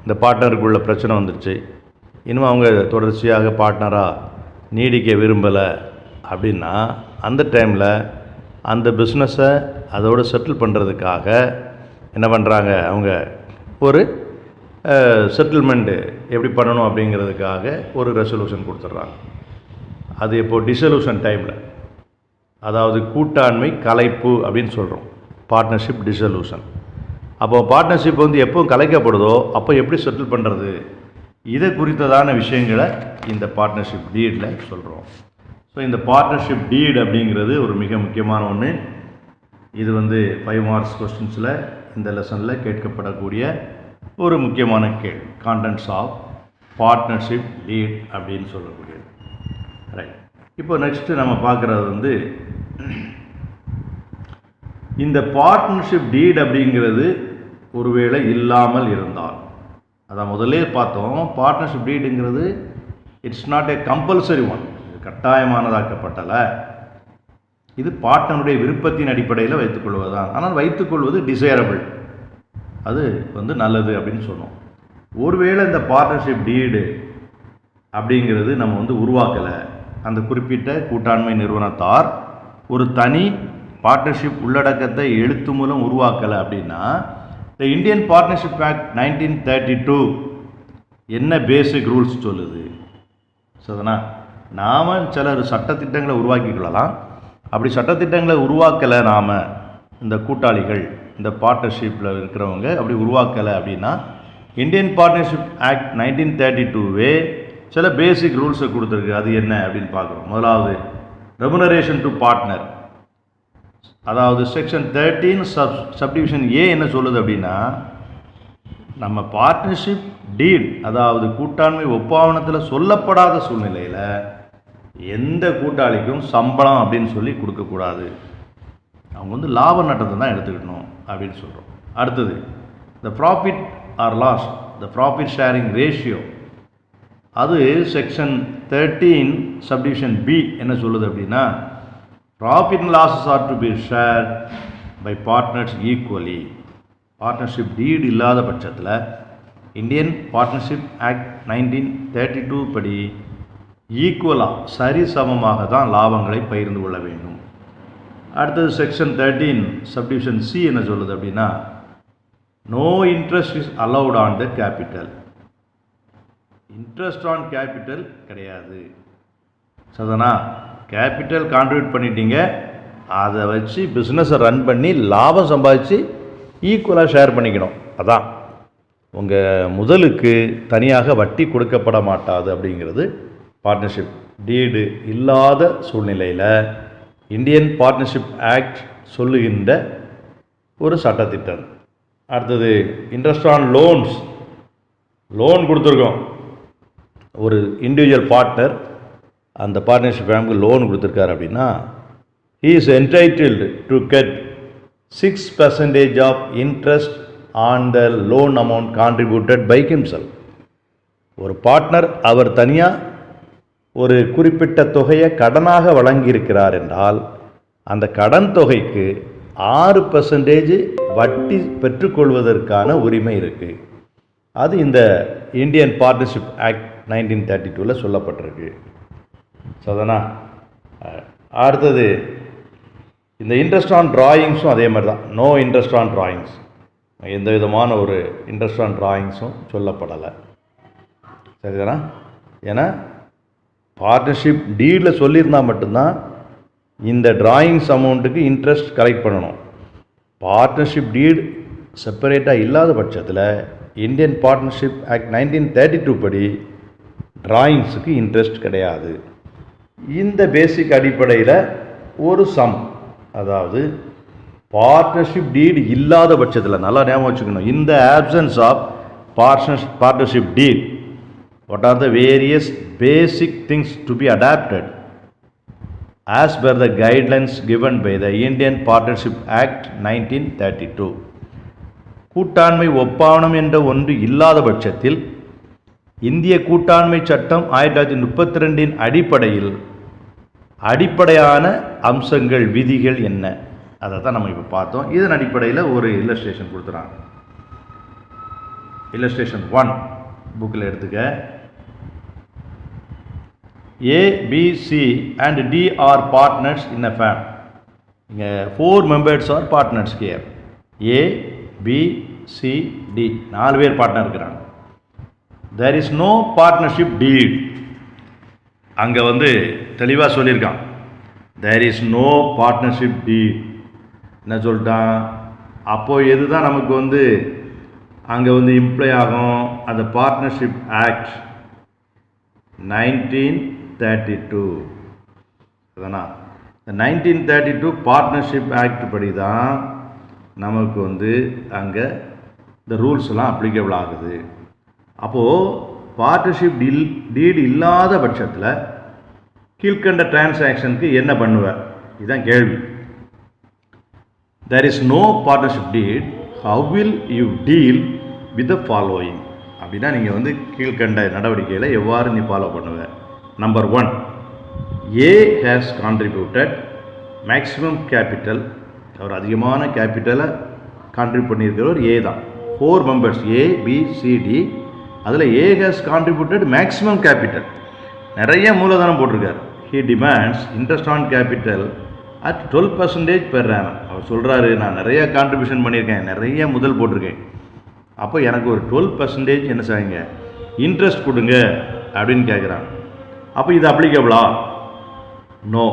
இந்த பார்ட்னருக்குள்ள பிரச்சனை வந்துடுச்சு, இன்னும் அவங்க தொடர்ச்சியாக பார்ட்னராக நீடிக்க விரும்பலை அப்படின்னா அந்த டைமில் அந்த பிஸ்னஸை அதோடு செட்டில் பண்ணுறதுக்காக என்ன பண்ணுறாங்க, அவங்க ஒரு செட்டில்மெண்ட்டு எப்படி பண்ணணும் அப்படிங்கிறதுக்காக ஒரு ரெசல்யூஷன் கொடுத்துட்றாங்க. அது இப்போது டிசல்யூஷன் டைமில், அதாவது கூட்டாண்மை கலைப்பு அப்படின்னு சொல்கிறோம், பார்ட்னர்ஷிப் டிசல்யூஷன். அப்போ பார்ட்னர்ஷிப் வந்து எப்போ கலைக்கப்படுதோ அப்போ எப்படி செட்டில் பண்ணுறது, இதை குறித்ததான விஷயங்களை இந்த பார்ட்னர்ஷிப் டீடில் சொல்கிறோம். ஸோ இந்த பார்ட்னர்ஷிப் டீட் அப்படிங்கிறது ஒரு மிக முக்கியமான ஒன்று. இது வந்து 5 மார்க்ஸ் கொஸ்டின்ஸில் இந்த லெசனில் கேட்கப்படக்கூடிய ஒரு முக்கியமான கேள்வி. கான்டென்ட்ஸ் ஆஃப் பார்ட்னர்ஷிப் டீட் அப்படின்னு சொல்லக்கூடியது. ரைட். இப்போ நெக்ஸ்ட்டு நம்ம பார்க்குறது வந்து இந்த பார்ட்னர்ஷிப் டீட் அப்படிங்கிறது ஒருவேளை இல்லாமல் இருந்தால், அதான் முதல்ல பார்த்தோம், பார்ட்னர்ஷிப் டீடுங்கிறது it's not a compulsory one, கட்டாயமானதாக்கப்பட்டல. இது பார்ட்னருடைய விருப்பத்தின் அடிப்படையில் வைத்துக்கொள்வதுதான். ஆனால் வைத்துக்கொள்வது டிசைரபிள், அது வந்து நல்லது அப்படின்னு சொன்னோம். ஒருவேளை இந்த பார்ட்னர்ஷிப் டீடு அப்படிங்கிறது நம்ம வந்து உருவாக்கலை, அந்த குறிப்பிட்ட கூட்டாண்மை நிறுவனத்தார் ஒரு தனி பார்ட்னர்ஷிப் உள்ளடக்கத்தை எழுத்து மூலம் உருவாக்கலை அப்படின்னா த இந்தியன் பார்ட்னர்ஷிப் ஆக்ட் 1932 என்ன பேசிக் ரூல்ஸ் சொல்லுது. ஸோ அதனால் நாம் சிலர் சட்டத்திட்டங்களை உருவாக்கிக்கொள்ளலாம். அப்படி சட்டத்திட்டங்களை உருவாக்கலை, நாம் இந்த கூட்டாளிகள் இந்த பார்ட்னர்ஷிப்பில் இருக்கிறவங்க அப்படி உருவாக்கலை அப்படின்னா இந்தியன் பார்ட்னர்ஷிப் ஆக்ட் 1932 சில பேசிக் ரூல்ஸை கொடுத்துருக்கு. அது என்ன அப்படின்னு பார்க்குறோம். முதலாவது ரெமுனரேஷன் டு பார்ட்னர், அதாவது செக்ஷன் 13 சப்டிவிஷன் ஏ என்ன சொல்லுது அப்படின்னா, நம்ம பார்ட்னர்ஷிப் டீட் அதாவது கூட்டாண்மை ஒப்பாவனத்தில் சொல்லப்படாத சூழ்நிலையில் எந்த கூட்டாளிக்கும் சம்பளம் அப்படின்னு சொல்லி கொடுக்கக்கூடாது, அவங்க வந்து லாப நட்டத்தை தான் எடுத்துக்கணும் அப்படின்னு சொல்கிறோம். அடுத்தது the profit or loss, the profit sharing ratio, அது செக்ஷன் 13 சப்டிவிஷன் பி என்ன சொல்லுது அப்படின்னா, profit and losses are to be share by partners equally. Partnership deed இல்லாத பட்சத்தில் இந்தியன் பார்ட்னர்ஷிப் ஆக்ட் 1932 படி ஈக்குவலாக சரிசமமாக தான் லாபங்களை பகிர்ந்து கொள்ள வேண்டும். அடுத்தது செக்ஷன் 13 சப்டிவிஷன் சி என்ன சொல்லுது அப்படின்னா, no interest is allowed on the capital. Interest on capital கிடையாது. சரிதானா? கேபிட்டல் கான்ட்ரிபியூட் பண்ணிட்டீங்க, அதை வச்சு பிஸ்னஸை ரன் பண்ணி லாபம் சம்பாதிச்சு ஈக்குவலாக ஷேர் பண்ணிக்கணும். அதான் உங்கள் முதலுக்கு தனியாக வட்டி கொடுக்கப்பட மாட்டாது அப்படிங்கிறது பார்ட்னர்ஷிப் டீடு இல்லாத சூழ்நிலையில் இந்தியன் பார்ட்னர்ஷிப் ஆக்ட் சொல்லுகின்ற ஒரு சட்டத்திட்டம். அடுத்தது இன்ட்ரெஸ்ட் ஆன் லோன்ஸ். லோன் கொடுத்துருக்கோம், ஒரு இண்டிவிஜுவல் பார்ட்னர் அந்த பார்ட்னர்ஷிப் பேங்க்கு லோன் கொடுத்துருக்காரு அப்படின்னா, he is entitled to get 6% of interest on the loan amount contributed by himself. ஒரு பார்ட்னர் அவர் தனியாக ஒரு குறிப்பிட்ட தொகையை கடனாக வழங்கியிருக்கிறார் என்றால் அந்த கடன் தொகைக்கு 6% வட்டி பெற்றுக்கொள்வதற்கான உரிமை இருக்குது. அது இந்த இந்தியன் பார்ட்னர்ஷிப் ஆக்ட் 1932 சொல்லப்பட்டிருக்கு. சரிதானா? அடுத்தது இந்த இன்ட்ரெஸ்ட் ஆன் டிராயிங்ஸும் அதே மாதிரி தான். நோ இன்ட்ரெஸ்ட் ஆன் டிராயிங்ஸ், எந்த விதமான ஒரு இன்ட்ரெஸ்ட் ஆன் டிராயிங்ஸும் சொல்லப்படலை. சரிதானா? ஏன்னா பார்ட்னர்ஷிப் டீடில் சொல்லியிருந்தால் மட்டும்தான் இந்த டிராயிங்ஸ் அமௌண்ட்டுக்கு இன்ட்ரெஸ்ட் கலெக்ட் பண்ணணும். பார்ட்னர்ஷிப் டீட் செப்பரேட்டாக இல்லாத பட்சத்தில் இந்தியன் பார்ட்னர்ஷிப் ஆக்ட் 1932 படி டிராயிங்ஸுக்கு இன்ட்ரெஸ்ட் கிடையாது. இந்த பேசிக் அடிப்படையில் ஒரு சம், அதாவது பார்ட்னர்ஷிப் டீட் இல்லாத பட்சத்தில், நல்லா ஞாபகம் வச்சுக்கணும், இந்த options of partnership deed, what are the various basic things to be adapted as per the guidelines given by the Indian Partnership Act 1932. கூட்டாண்மை ஒப்பந்தம் என்ற ஒன்று இல்லாத பட்சத்தில் இந்திய கூட்டாண்மை சட்டம் 1932 அடிப்படையில் அடிப்படையான அம்சங்கள் விதிகள் என்ன, அதை தான் நம்ம இப்போ பார்த்தோம். இதன் அடிப்படையில் ஒரு இல்லஸ்ட்ரேஷன் கொடுத்துறாங்க. இல்லஸ்ட்ரேஷன் 1 புக்கில் எடுத்துக்க. A, B, C and D are partners in a firm. இங்கே 4 members are partners here. A, B, C, D 4 பேர் பார்ட்னர் இருக்கிறாங்க. There is no partnership deed. அங்கே தெளிவாக சொல்லியிருக்கான், there is no partnership deed. என்ன சொல்லிட்டான்? அப்போது எது தான் நமக்கு அங்கே இம்ப்ளை ஆகும்? அந்த பார்ட்னர்ஷிப் ஆக்ட் 1932. அதனா இந்த 1932 பார்ட்னர்ஷிப் ஆக்ட் படி தான் நமக்கு அங்கே இந்த ரூல்ஸ்லாம் அப்ளிகபிள் ஆகுது. அப்போது பார்ட்னர்ஷிப் டீடு இல்லாத பட்சத்தில் கீழ்கண்ட டிரான்சாக்ஷனுக்கு என்ன பண்ணுவேன்? இதுதான் கேள்வி. There is no partnership deed. How will you deal with the following? அப்படின்னா நீங்கள் கீழ்கண்ட நடவடிக்கைகளை எவ்வாறு நீ ஃபாலோ பண்ணுவ? Number 1, A has contributed maximum capital. அவர் அதிகமான கேபிட்டலை கான்ட்ரிபியூட் பண்ணியிருக்கிறவர் A தான். 4 members A, B, C, D. அதில் A has contributed maximum capital. நிறைய மூலதனம் போட்டிருக்கார். He demands interest on capital at 12% per annum. அவர் சொல்கிறாரு, நான் நிறைய கான்ட்ரிபியூஷன் பண்ணியிருக்கேன், நிறைய முதல் போட்டிருக்கேன், அப்போ எனக்கு ஒரு 12% என்ன செய்யுங்க, இன்ட்ரெஸ்ட் கொடுங்க அப்படின்னு கேட்குறாங்க. அப்போ இது அப்ளிகபிளா? நோ,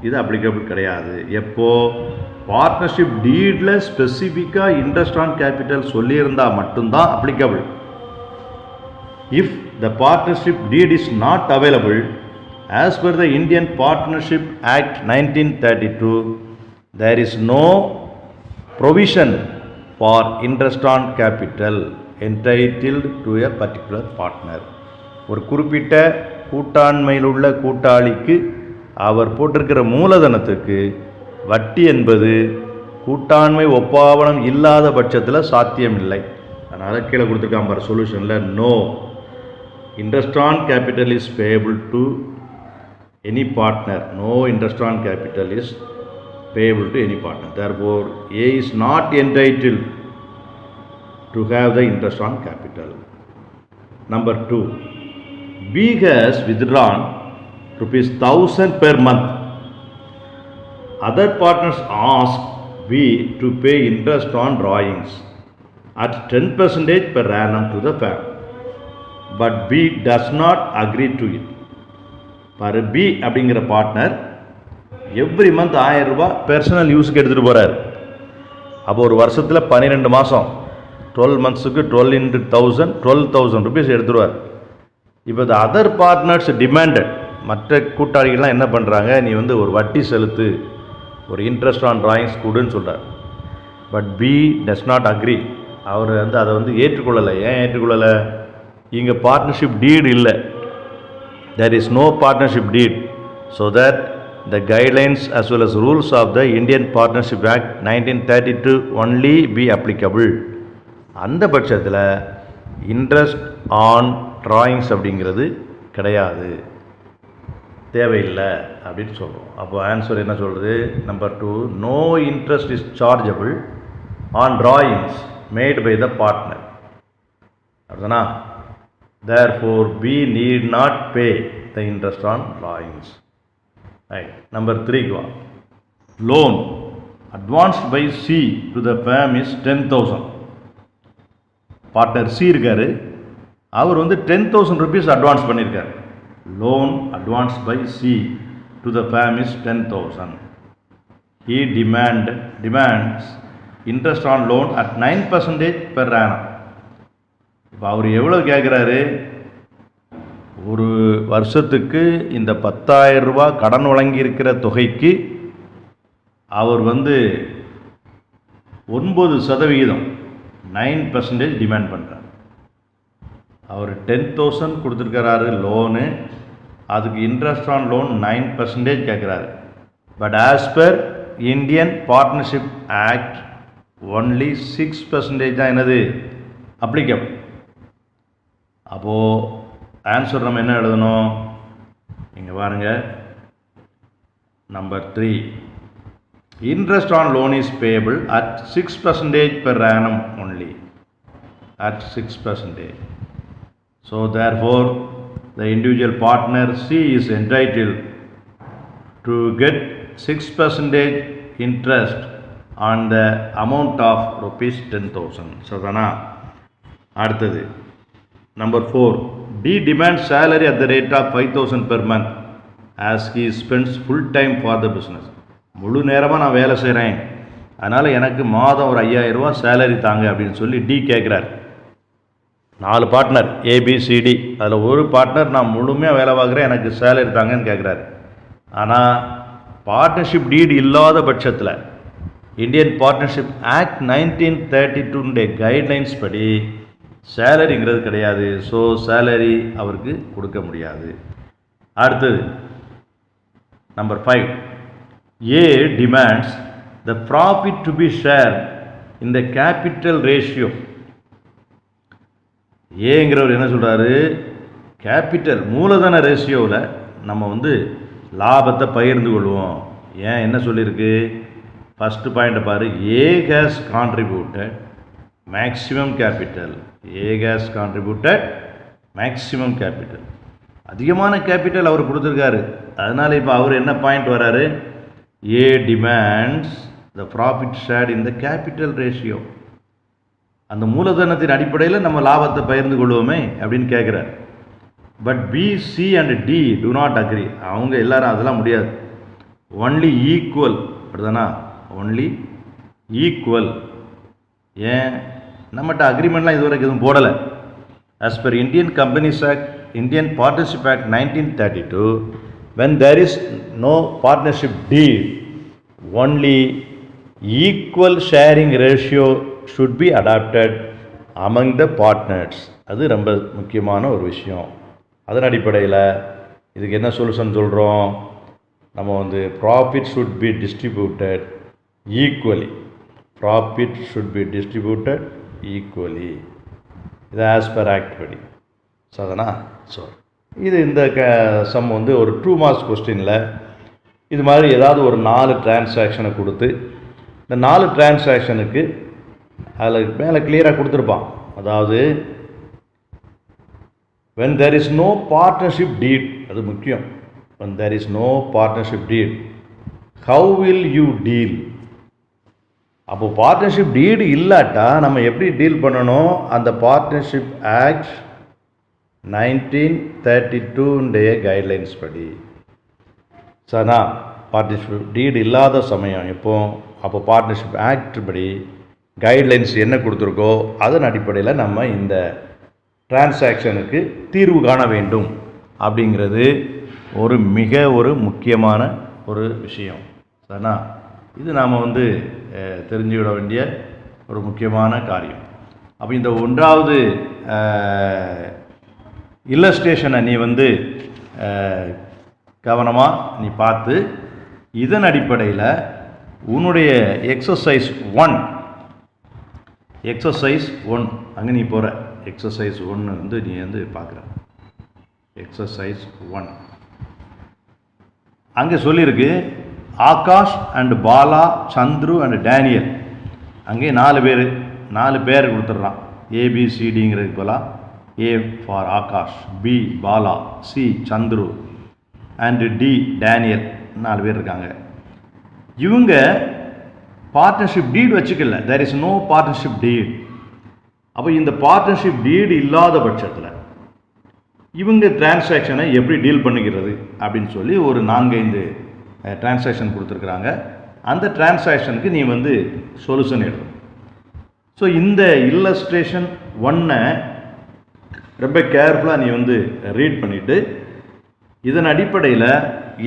இது அப்ளிகபிள் கிடையாது. எப்போ பார்ட்னர்ஷிப் டீடில் ஸ்பெசிஃபிக்காக இன்ட்ரெஸ்ட் ஆன் கேபிட்டல் சொல்லியிருந்தால் மட்டும்தான் applicable. If the partnership deed is not available as per the Indian Partnership Act 1932, there is no provision for interest on capital entitled to a particular partner. ஒரு குறிப்பிட்ட கூட்டாண்மையில் உள்ள கூட்டாளிக்கு அவர் போட்டிருக்கிற மூலதனத்துக்கு வட்டி என்பது கூட்டாண்மை ஒப்பாவனம் இல்லாத பட்சத்தில் சாத்தியமில்லை. அதனால் கீழே கொடுத்துருக்கான் பாரு சொல்யூஷனில், no interest on capital is payable to any partner. No interest on capital is payable to any partner. Therefore, A is not entitled to have the interest on capital. Number 2, B has withdrawn ₹1000 per month. other partners ask B to pay interest on drawings at 10% per annum to the firm, but B does not agree to it. பாரு, B அப்படிங்கிற partner every month 1000 ரூபாய் personal யூஸுக்கு எடுத்துகிட்டு போகிறார். அப்போ ஒரு வருஷத்தில் 12 மாதம் 12 மந்த்ஸுக்கு 12 into 1000 12,000 rupees எடுத்துருவார். இப்போ இந்த அதர் பார்ட்னர்ஸ் டிமாண்டட், மற்ற கூட்டாளிகள்லாம் என்ன பண்ணுறாங்க, நீ வந்து ஒரு வட்டி செலுத்து, ஒரு இன்ட்ரெஸ்ட் ஆன் டிராயிங்ஸ் கொடுன்னு சொல்கிறார். But B does not agree. அவர் வந்து அதை வந்து ஏற்றுக்கொள்ளலை. ஏன் ஏற்றுக்கொள்ளலை? இங்கே பார்ட்னர்ஷிப் டீட் இல்லை. there is no partnership deed, so that the guidelines as well as rules of the Indian Partnership Act 1932 only be applicable. அந்த பட்சத்தில் இன்ட்ரெஸ்ட் ஆன் டிராயிங்ஸ் அப்படிங்கிறது கிடையாது, தேவையில்லை அப்படின்னு சொல்கிறோம். அப்போ ஆன்சர் என்ன சொல்கிறது? Number 2, no interest is chargeable on drawings made by the partner. அப்படிதானா? Therefore, B need not pay the interest on drawings. Right. Number 3, loan advanced by C to the firm is 10,000. Partner C இருக்காரு, அவர் வந்து 10,000 rupees advance பண்ணியிருக்காரு. Loan advanced by C to the firm is 10,000. He demands interest on loan at 9% per annum. இப்போ அவர் எவ்வளோ கேட்குறாரு? ஒரு வருஷத்துக்கு இந்த 10,000 ரூபாய் கடன் வழங்கியிருக்கிற தொகைக்கு அவர் வந்து 9% 9% டிமாண்ட் பண்ணுறார். அவர் 10,000 கொடுத்துருக்கிறாரு லோனு, அதுக்கு இன்ட்ரெஸ்ட் ஆன் லோன் 9% கேட்குறாரு. But as per Indian partnership act only 6% தான் என்னது அப்ளிகபிள். அப்போது ஆன்சர் நம்ம என்ன எழுதணும்? இங்கே பாருங்கள், number 3, interest on loan is payable at 6% per annum only, at 6%. So therefore the individual partner C is entitled to get 6% interest on the amount of rupees 10,000. சரிதானா? அடுத்தது number 4, D demands salary at the rate of 5,000 per month as he spends full time for the business. முழு நேரமாக நான் வேலை செய்கிறேன், அதனால் எனக்கு மாதம் ஒரு 5,000 ரூபா சேலரி தாங்க அப்படின்னு சொல்லி டி கேட்குறார். 4 பார்ட்னர் ஏபிசிடி, அதில் ஒரு பார்ட்னர் நான் முழுமையாக வேலை பார்க்குறேன், எனக்கு சேலரி தாங்கன்னு கேட்குறாரு. ஆனால் பார்ட்னர்ஷிப் டீட் இல்லாத பட்சத்தில் இந்தியன் பார்ட்னர்ஷிப் ஆக்ட் 1932 கைட்லைன்ஸ் படி சேலரிங்கிறது கிடையாது. ஸோ சேலரி அவருக்கு கொடுக்க முடியாது. அடுத்தது number 5, A demands the profit to be shared in the capital ratio. ஏங்கிறவர் என்ன சொல்கிறாரு? கேபிட்டல் மூலதன ரேஷியோவில் நம்ம வந்து லாபத்தை பகிர்ந்து கொள்வோம். ஏன் என்ன சொல்லியிருக்கு? ஃபஸ்ட்டு பாயிண்ட்டை பாரு, A has contributed maximum capital. A has contributed maximum capital. அதிகமான கேபிட்டல் அவர் கொடுத்துருக்காரு. அதனால் இப்போ அவர் என்ன பாயிண்ட் வராரு? A demands the profit shared in the capital ratio. அந்த மூலதனத்தின் அடிப்படையில் நம்ம லாபத்தை பகிர்ந்து கொள்வோமே அப்படின்னு கேட்குறார். But B, C and D do not agree. அவங்க எல்லாரும் அதெல்லாம் முடியாது. ஒன்லி ஈக்குவல், அப்படிதானா? Only equal. ஏன்? நம்மகிட்ட அக்ரிமெண்ட்லாம் இது வரைக்கும் எதுவும் போடலை. As per Indian companies act, Indian partnership act 1932, when there is no partnership deed, only equal sharing ratio should be adopted among the partners. அது ரொம்ப முக்கியமான ஒரு விஷயம். அதன் அடிப்படையில் இதுக்கு என்ன சொல்யூஷன் சொல்கிறோம்? நம்ம வந்து profit should be distributed equally. Profit should be distributed equally. இது ஆஸ் பர் ஆக்ட் படி. சரிதானா? ஸோ இது இந்த சம் வந்து ஒரு 2 மார்க்ஸ் கொஸ்டினில் இது மாதிரி ஏதாவது ஒரு 4 டிரான்சாக்ஷனை கொடுத்து இந்த 4 டிரான்சாக்ஷனுக்கு அதில் மேலே கிளியராக கொடுத்துருப்பான். அதாவது when there is no partnership deed, அது முக்கியம். when there is no partnership deed, how will you deal? அப்போ பார்ட்னர்ஷிப் டீடு இல்லாட்டா நம்ம எப்படி டீல் பண்ணணும்? அந்த பார்ட்னர்ஷிப் ஆக்ட் 1932 கைட்லைன்ஸ் படி. சரிண்ணா, பார்ட்னர்ஷிப் டீடு இல்லாத சமயம் எப்போ? அப்போ பார்ட்னர்ஷிப் ஆக்ட் படி கைட்லைன்ஸ் என்ன கொடுத்துருக்கோ அதன் அடிப்படையில் நம்ம இந்த டிரான்சாக்ஷனுக்கு தீர்வு காண வேண்டும் அப்படிங்கிறது ஒரு முக்கியமான ஒரு விஷயம். சரிண்ணா, இது நாம் தெரிஞ்சுவிட வேண்டிய ஒரு முக்கியமான காரியம். அப்போ இந்த ஒன்றாவது இல்லஸ்ட்ரேஷனை நீ கவனமாக நீ பார்த்து இதன் அடிப்படையில் உன்னுடைய எக்ஸசைஸ் 1 அங்கே நீ போகிற எக்ஸசைஸ் 1 நீ பார்க்குற எக்ஸசைஸ் 1 அங்கே சொல்லியிருக்கு Akash and Bala, Chandru and Daniel. அங்கே 4 பேர் கொடுத்துட்றான். ஏபிசிடிங்கிறதுக்கு போலாம். A for Akash, B Bala, C Chandru and D Daniel. 4 பேர் இருக்காங்க. இவங்க பார்ட்னர்ஷிப் டீட் வச்சுக்கல. There is no partnership deed. அப்போ இந்த பார்ட்னர்ஷிப் டீடு இல்லாத பட்சத்தில் இவங்க டிரான்சாக்ஷனை எப்படி டீல் பண்ணிக்கிறது அப்படின்னு சொல்லி ஒரு 4-5 டிரான்சாக்ஷன் கொடுத்துருக்குறாங்க. அந்த டிரான்சாக்ஷனுக்கு நீ சொல்யூஷன் எழுதும். ஸோ இந்த இல்லஸ்ட்ரேஷன் 1 ரொம்ப கேர்ஃபுல்லாக நீ ரீட் பண்ணிவிட்டு இதன் அடிப்படையில்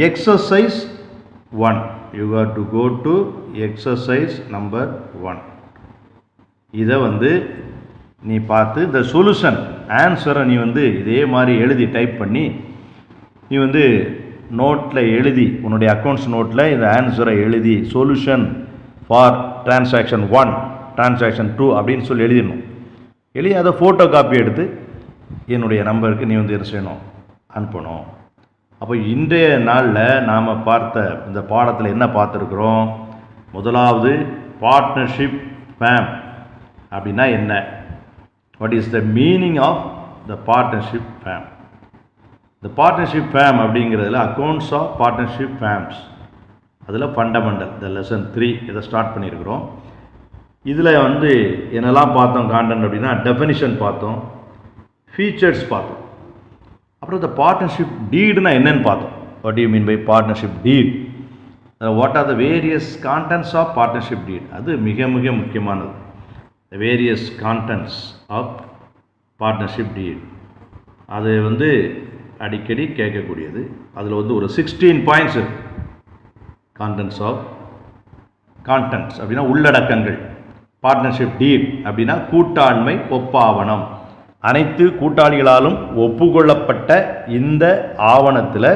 exercise 1 you have to go to exercise number 1. இதை நீ பார்த்து இந்த சொல்யூஷன் ஆன்சரை நீ இதே மாதிரி எழுதி டைப் பண்ணி நீ நோட்டில் எழுதி உன்னுடைய அக்கௌண்ட்ஸ் நோட்டில் இந்த ஆன்சரை எழுதி சொல்யூஷன் ஃபார் டிரான்சாக்ஷன் 1 டிரான்சாக்ஷன் 2 அப்படின்னு சொல்லி எழுதிடணும். எழுதி அதை ஃபோட்டோ காப்பி எடுத்து என்னுடைய நம்பருக்கு நீ என்ன செய்யணும்? அனுப்பணும். அப்போ இன்றைய நாளில் நாம் பார்த்த இந்த பாடத்தில் என்ன பார்த்துருக்குறோம்? முதலாவது பார்ட்னர்ஷிப் ஃபேம் அப்படின்னா என்ன? What is the meaning of the partnership firm? இந்த பார்ட்னர்ஷிப் ஃபேம் அப்படிங்கிறதுல அக்கௌண்ட்ஸ் ஆஃப் பார்ட்னர்ஷிப் ஃபேம்ஸ் அதில் ஃபண்டமெண்டல் இந்த லெசன் 3 இதை ஸ்டார்ட் பண்ணியிருக்கிறோம். இதில் என்னெல்லாம் பார்த்தோம் கான்டென்ட் அப்படின்னா டெஃபினிஷன் பார்த்தோம், ஃபீச்சர்ஸ் பார்த்தோம், அப்புறம் இந்த பார்ட்னர்ஷிப் டீடுனா என்னன்னு பார்த்தோம். What you mean by partnership deed? What are the various contents of partnership deed? அது மிக முக்கியமானது. The various contents of partnership deed அது அடிக்கடி கேட்கக்கூடியது. அதில் ஒரு 16 பாயிண்ட்ஸ் இருக்குது. கான்டென்ட்ஸ் அப்படின்னா உள்ளடக்கங்கள். பார்ட்னர்ஷிப் டீட் அப்படின்னா கூட்டாண்மை ஒப்பாவணம். அனைத்து கூட்டாளிகளாலும் ஒப்புக்கொள்ளப்பட்ட இந்த ஆவணத்தில்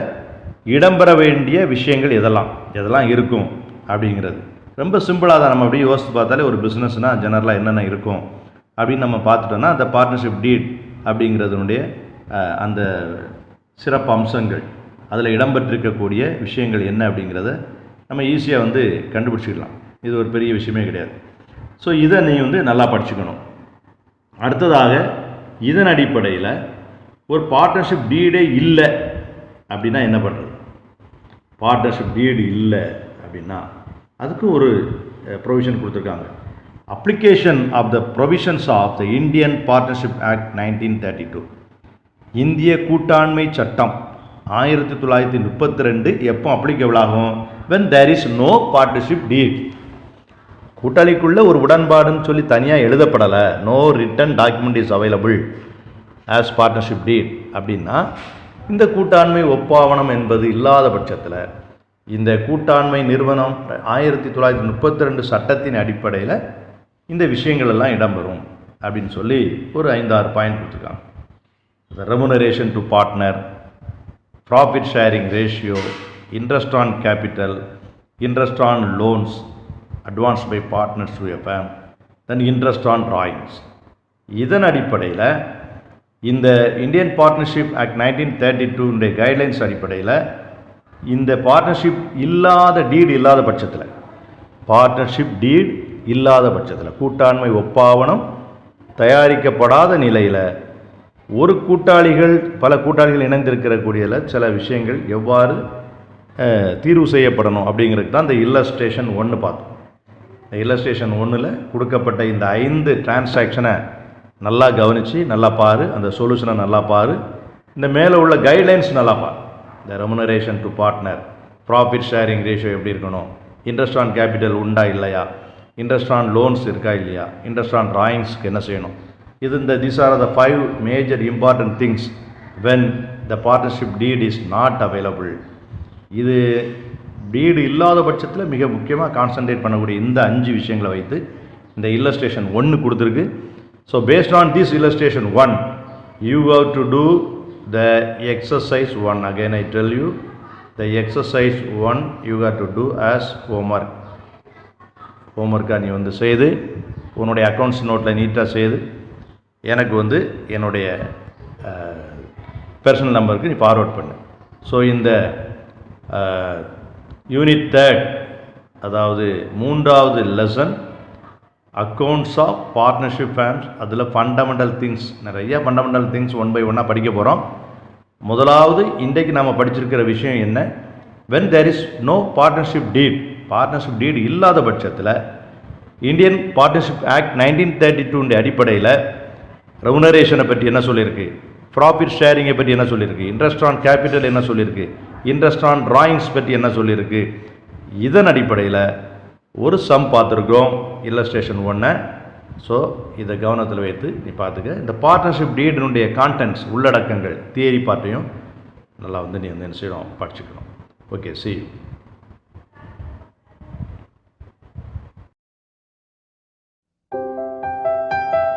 இடம்பெற வேண்டிய விஷயங்கள் எதெல்லாம் இருக்கும் அப்படிங்கிறது ரொம்ப சிம்பிளாக தான். நம்ம அப்படியே யோசித்து பார்த்தாலே ஒரு பிஸ்னஸ்னால் ஜெனரலாக என்னென்ன இருக்கும் அப்படின்னு நம்ம பார்த்துட்டோன்னா அந்த பார்ட்னர்ஷிப் டீட் அப்படிங்கிறதுனுடைய அந்த சிறப்பு அம்சங்கள் அதில் இடம்பெற்றிருக்கக்கூடிய விஷயங்கள் என்ன அப்படிங்கிறத நம்ம ஈஸியாக கண்டுபிடிச்சிடலாம். இது ஒரு பெரிய விஷயமே கிடையாது. ஸோ இதை நீ நல்லா படிச்சுக்கணும். அடுத்ததாக இதன் அடிப்படையில் ஒரு பார்ட்னர்ஷிப் டீடே இல்லை அப்படின்னா என்ன பண்ணுறது? பார்ட்னர்ஷிப் டீடு இல்லை அப்படின்னா அதுக்கு ஒரு ப்ரொவிஷன் கொடுத்துருக்காங்க. Application of the provisions of the Indian partnership act 1932. இந்திய கூட்டாண்மை சட்டம் 1932 எப்போ அப்ளிகபிள் ஆகும்? when there is no partnership deed. கூட்டாளிக்குள்ள ஒரு உடன்பாடுன்னு சொல்லி தனியாக எழுதப்படலை. No written document is available as partnership deed அப்படின்னா இந்த கூட்டாண்மை ஒப்பாவணம் என்பது இல்லாத பட்சத்தில் இந்த கூட்டாண்மை நிறுவனம் 1932 சட்டத்தின் அடிப்படையில் இந்த விஷயங்கள் எல்லாம் இடம்பெறும் அப்படின்னு சொல்லி ஒரு 5-6 பாயிண்ட் கொடுத்துருக்காங்க. Remuneration to partner, profit sharing ratio, interest on capital, interest on loans advanced by partners to a firm, then interest on drawings. இதன் அடிப்படையில் இந்த இந்தியன் பார்ட்னர்ஷிப் ஆக்ட் 1932 கைட்லைன்ஸ் அடிப்படையில் இந்த பார்ட்னர்ஷிப் டீட் இல்லாத பட்சத்தில் கூட்டாண்மை ஒப்பாவணம் தயாரிக்கப்படாத நிலையில் பல கூட்டாளிகள் இணைந்திருக்கிற கூடியதில் சில விஷயங்கள் எவ்வாறு தீர்வு செய்யப்படணும் அப்படிங்கிறது தான் இந்த இல்லஸ்ட்ரேஷன் 1 பார்த்தோம். இந்த இல்லஸ்ட்ரேஷன் 1ல் கொடுக்கப்பட்ட இந்த 5 டிரான்சாக்ஷனை நல்லா கவனித்து நல்லா பாரு, அந்த சொல்யூஷனை நல்லா பாரு, இந்த மேலே உள்ள கைட்லைன்ஸ் நல்லா பாரு. இந்த remuneration to partner, profit sharing ratio எப்படி இருக்கணும், இன்ட்ரெஸ்ட் ஆன் கேபிட்டல் உண்டா இல்லையா, இன்ட்ரெஸ்ட் ஆன் லோன்ஸ் இருக்கா இல்லையா, இன்ட்ரெஸ்ட் ஆன் டிராயிங்ஸ்க்கு என்ன செய்யணும், these are the 5 major important things when the partnership deed is not available. இது டீடு இல்லாத பட்சத்தில் மிக முக்கியமாக கான்சன்ட்ரேட் பண்ணக்கூடிய இந்த 5 விஷயங்களை வைத்து இந்த இல்லஸ்ட்ரேஷன் 1 கொடுத்துருக்கு. So based on this illustration 1 you have to do the exercise 1. again I tell you, the exercise 1 you have to do as homework. நீ வந்து செய்து உன்னுடைய அக்கௌண்ட்ஸ் நோட்டில் நீட்டாக செய்து எனக்கு என்னுடைய பர்சனல் நம்பருக்கு நீ ஃபார்வர்ட் பண்ணு. ஸோ இந்த யூனிட் 3, அதாவது 3வது lesson accounts of partnership firms, அதில் ஃபண்டமெண்டல் திங்ஸ், நிறைய ஃபண்டமெண்டல் திங்ஸ் 1 by 1 படிக்க போகிறோம். முதலாவது இன்றைக்கு நாம் படிச்சிருக்கிற விஷயம் என்ன, when there is no partnership deed, partnership deed இல்லாத பட்சத்தில் இந்தியன் பார்ட்னர்ஷிப் ஆக்ட் 1932 அடிப்படையில் ரெமுனரேஷனை பற்றி என்ன சொல்லியிருக்கு, ப்ராஃபிட் ஷேரிங்கை பற்றி என்ன சொல்லியிருக்கு, இன்ட்ரெஸ்ட் ஆன் கேபிட்டல் என்ன சொல்லியிருக்கு, இன்ட்ரெஸ்ட் ஆன் டிராயிங்ஸ் பற்றி என்ன சொல்லியிருக்கு. இதன் அடிப்படையில் ஒரு சம் பார்த்துருக்கோம் இல்லஸ்ட்ரேஷன் 1. ஸோ இதை கவனத்தில் வைத்து நீ பார்த்துக்க. இந்த பார்ட்னர்ஷிப் டீடினுடைய கான்டென்ட்ஸ், உள்ளடக்கங்கள், தியரி பார்ட்டையும் நல்லா நீ என்ன செய்யணும், படிச்சுக்கணும். Okay, see you.